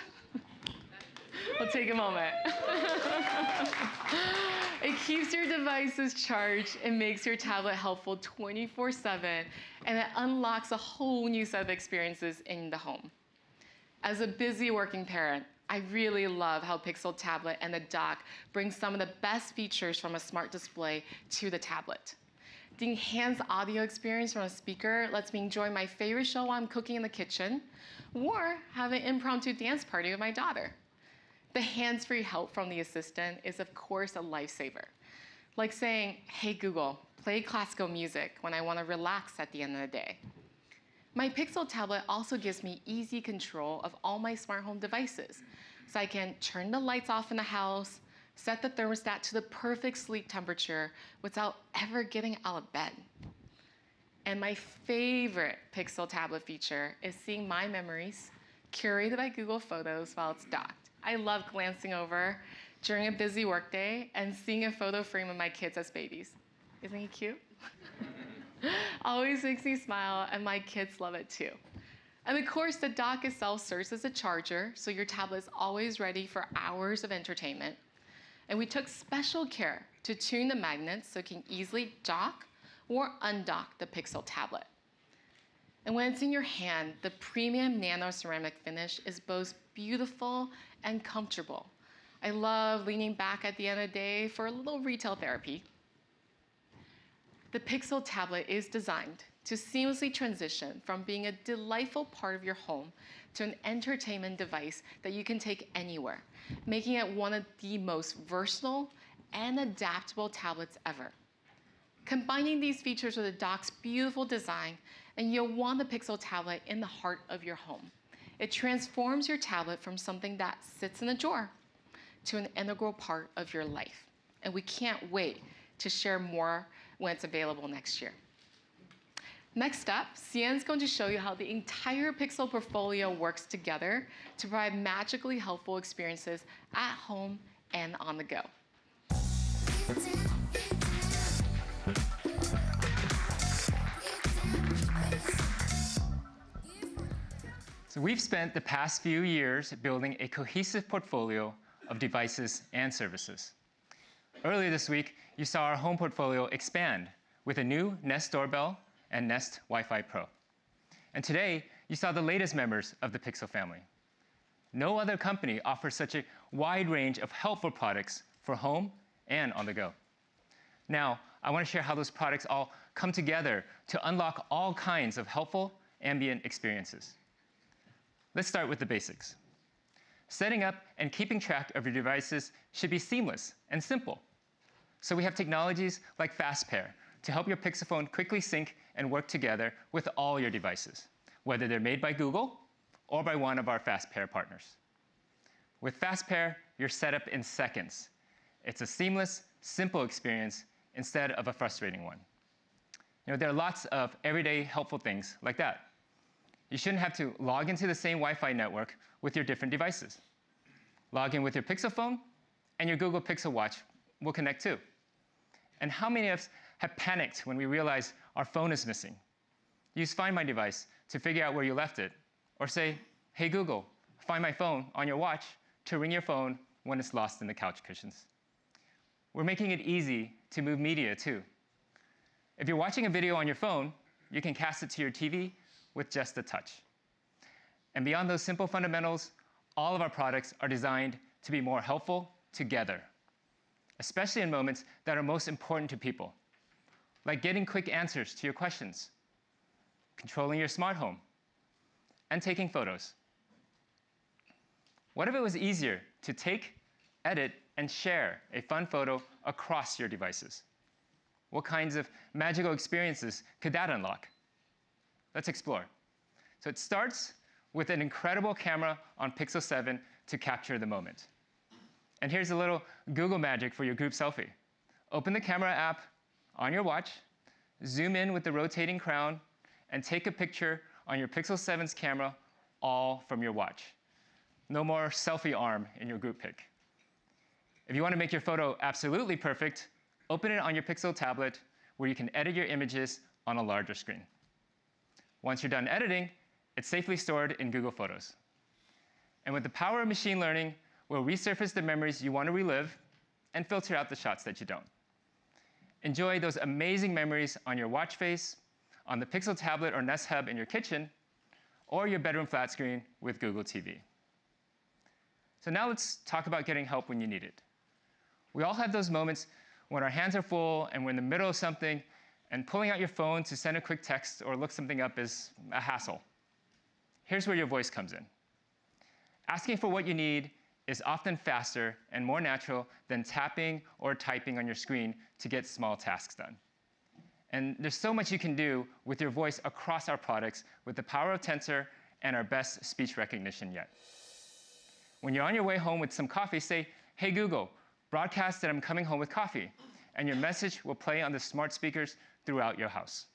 We'll take a moment. It keeps your devices charged and makes your tablet helpful 24/7, and it unlocks a whole new set of experiences in the home. As a busy working parent, I really love how Pixel Tablet and the dock bring some of the best features from a smart display to the tablet. The enhanced audio experience from a speaker lets me enjoy my favorite show while I'm cooking in the kitchen, or have an impromptu dance party with my daughter. The hands-free help from the assistant is, of course, a lifesaver. Like saying, hey Google, play classical music when I want to relax at the end of the day. My Pixel tablet also gives me easy control of all my smart home devices, so I can turn the lights off in the house, set the thermostat to the perfect sleep temperature without ever getting out of bed. And my favorite Pixel tablet feature is seeing my memories curated by Google Photos while it's docked. I love glancing over during a busy workday and seeing a photo frame of my kids as babies. Isn't he cute? Always makes me smile, and my kids love it too. And of course, the dock itself serves as a charger, so your tablet is always ready for hours of entertainment. And we took special care to tune the magnets so it can easily dock or undock the Pixel tablet. And when it's in your hand, the premium nano ceramic finish is both beautiful and comfortable. I love leaning back at the end of the day for a little retail therapy. The Pixel tablet is designed to seamlessly transition from being a delightful part of your home to an entertainment device that you can take anywhere, making it one of the most versatile and adaptable tablets ever. Combining these features with the dock's beautiful design, and you'll want the Pixel tablet in the heart of your home. It transforms your tablet from something that sits in a drawer to an integral part of your life. And we can't wait to share more when it's available next year. Next up, Cian's going to show you how the entire Pixel portfolio works together to provide magically helpful experiences at home and on the go. So we've spent the past few years building a cohesive portfolio of devices and services. Earlier this week, you saw our home portfolio expand with a new Nest Doorbell and Nest Wi-Fi Pro. And today, you saw the latest members of the Pixel family. No other company offers such a wide range of helpful products for home and on the go. Now, I want to share how those products all come together to unlock all kinds of helpful ambient experiences. Let's start with the basics. Setting up and keeping track of your devices should be seamless and simple. So we have technologies like Fast Pair to help your Pixel phone quickly sync and work together with all your devices, whether they're made by Google or by one of our Fast Pair partners. With Fast Pair, you're set up in seconds. It's a seamless, simple experience instead of a frustrating one. There are lots of everyday helpful things like that. You shouldn't have to log into the same Wi-Fi network with your different devices. Log in with your Pixel phone, and your Google Pixel Watch will connect too. And how many of us have panicked when we realize our phone is missing? Use Find My Device to figure out where you left it. Or say, hey Google, find my phone on your watch to ring your phone when it's lost in the couch cushions. We're making it easy to move media too. If you're watching a video on your phone, you can cast it to your TV with just a touch. And beyond those simple fundamentals, all of our products are designed to be more helpful together, especially in moments that are most important to people, like getting quick answers to your questions, controlling your smart home, and taking photos. What if it was easier to take, edit, and share a fun photo across your devices? What kinds of magical experiences could that unlock? Let's explore. So it starts with an incredible camera on Pixel 7 to capture the moment. And here's a little Google magic for your group selfie. Open the camera app on your watch, zoom in with the rotating crown, and take a picture on your Pixel 7's camera, all from your watch. No more selfie arm in your group pic. If you want to make your photo absolutely perfect, open it on your Pixel tablet, where you can edit your images on a larger screen. Once you're done editing, it's safely stored in Google Photos. And with the power of machine learning, we'll resurface the memories you want to relive and filter out the shots that you don't. Enjoy those amazing memories on your watch face, on the Pixel tablet or Nest Hub in your kitchen, or your bedroom flat screen with Google TV. So now let's talk about getting help when you need it. We all have those moments when our hands are full and we're in the middle of something, and pulling out your phone to send a quick text or look something up is a hassle. Here's where your voice comes in. Asking for what you need is often faster and more natural than tapping or typing on your screen to get small tasks done. And there's so much you can do with your voice across our products with the power of Tensor and our best speech recognition yet. When you're on your way home with some coffee, say, hey Google, broadcast that I'm coming home with coffee, and your message will play on the smart speakers throughout your house.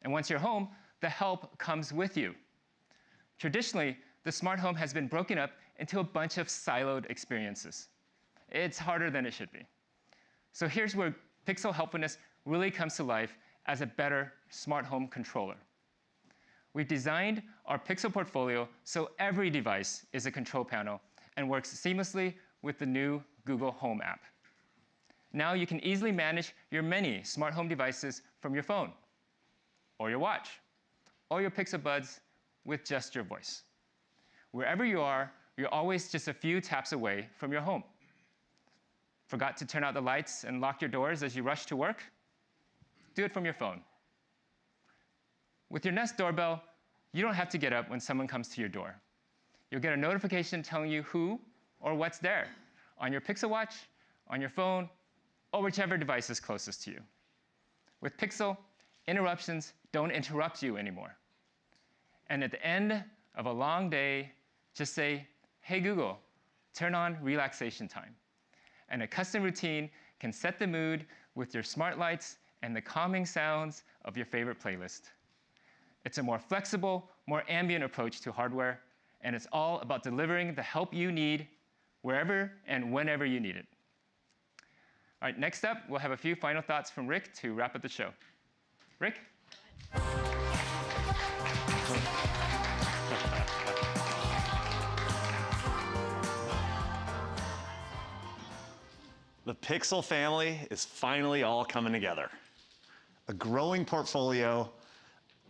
And once you're home, the help comes with you. Traditionally, the smart home has been broken up into a bunch of siloed experiences. It's harder than it should be. So here's where Pixel helpfulness really comes to life as a better smart home controller. We've designed our Pixel portfolio so every device is a control panel and works seamlessly with the new Google Home app. Now you can easily manage your many smart home devices from your phone, or your watch, or your Pixel Buds with just your voice. Wherever you are, you're always just a few taps away from your home. Forgot to turn out the lights and lock your doors as you rush to work? Do it from your phone. With your Nest doorbell, you don't have to get up when someone comes to your door. You'll get a notification telling you who or what's there on your Pixel Watch, on your phone, or whichever device is closest to you. With Pixel, interruptions don't interrupt you anymore. And at the end of a long day, just say, "Hey Google, turn on relaxation time." And a custom routine can set the mood with your smart lights and the calming sounds of your favorite playlist. It's a more flexible, more ambient approach to hardware, and it's all about delivering the help you need wherever and whenever you need it. All right, next up, we'll have a few final thoughts from Rick to wrap up the show. Rick? The Pixel family is finally all coming together. A growing portfolio,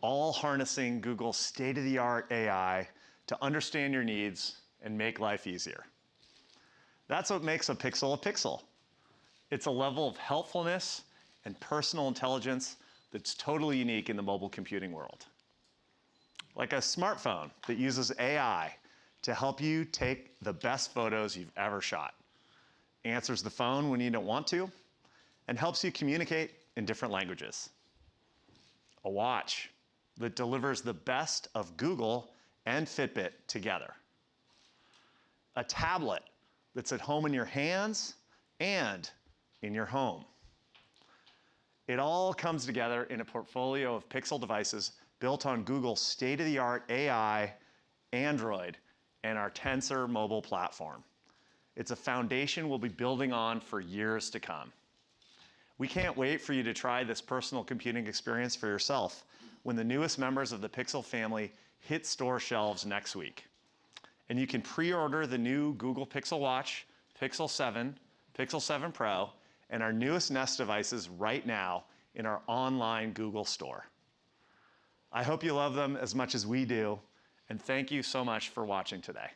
all harnessing Google's state-of-the-art AI to understand your needs and make life easier. That's what makes a Pixel. It's a level of helpfulness and personal intelligence that's totally unique in the mobile computing world. Like a smartphone that uses AI to help you take the best photos you've ever shot, answers the phone when you don't want to, and helps you communicate in different languages. A watch that delivers the best of Google and Fitbit together. A tablet that's at home in your hands and in your home. It all comes together in a portfolio of Pixel devices built on Google's state-of-the-art AI, Android, and our Tensor mobile platform. It's a foundation we'll be building on for years to come. We can't wait for you to try this personal computing experience for yourself when the newest members of the Pixel family hit store shelves next week. And you can pre-order the new Google Pixel Watch, Pixel 7, Pixel 7 Pro, and our newest Nest devices right now in our online Google store. I hope you love them as much as we do, and thank you so much for watching today.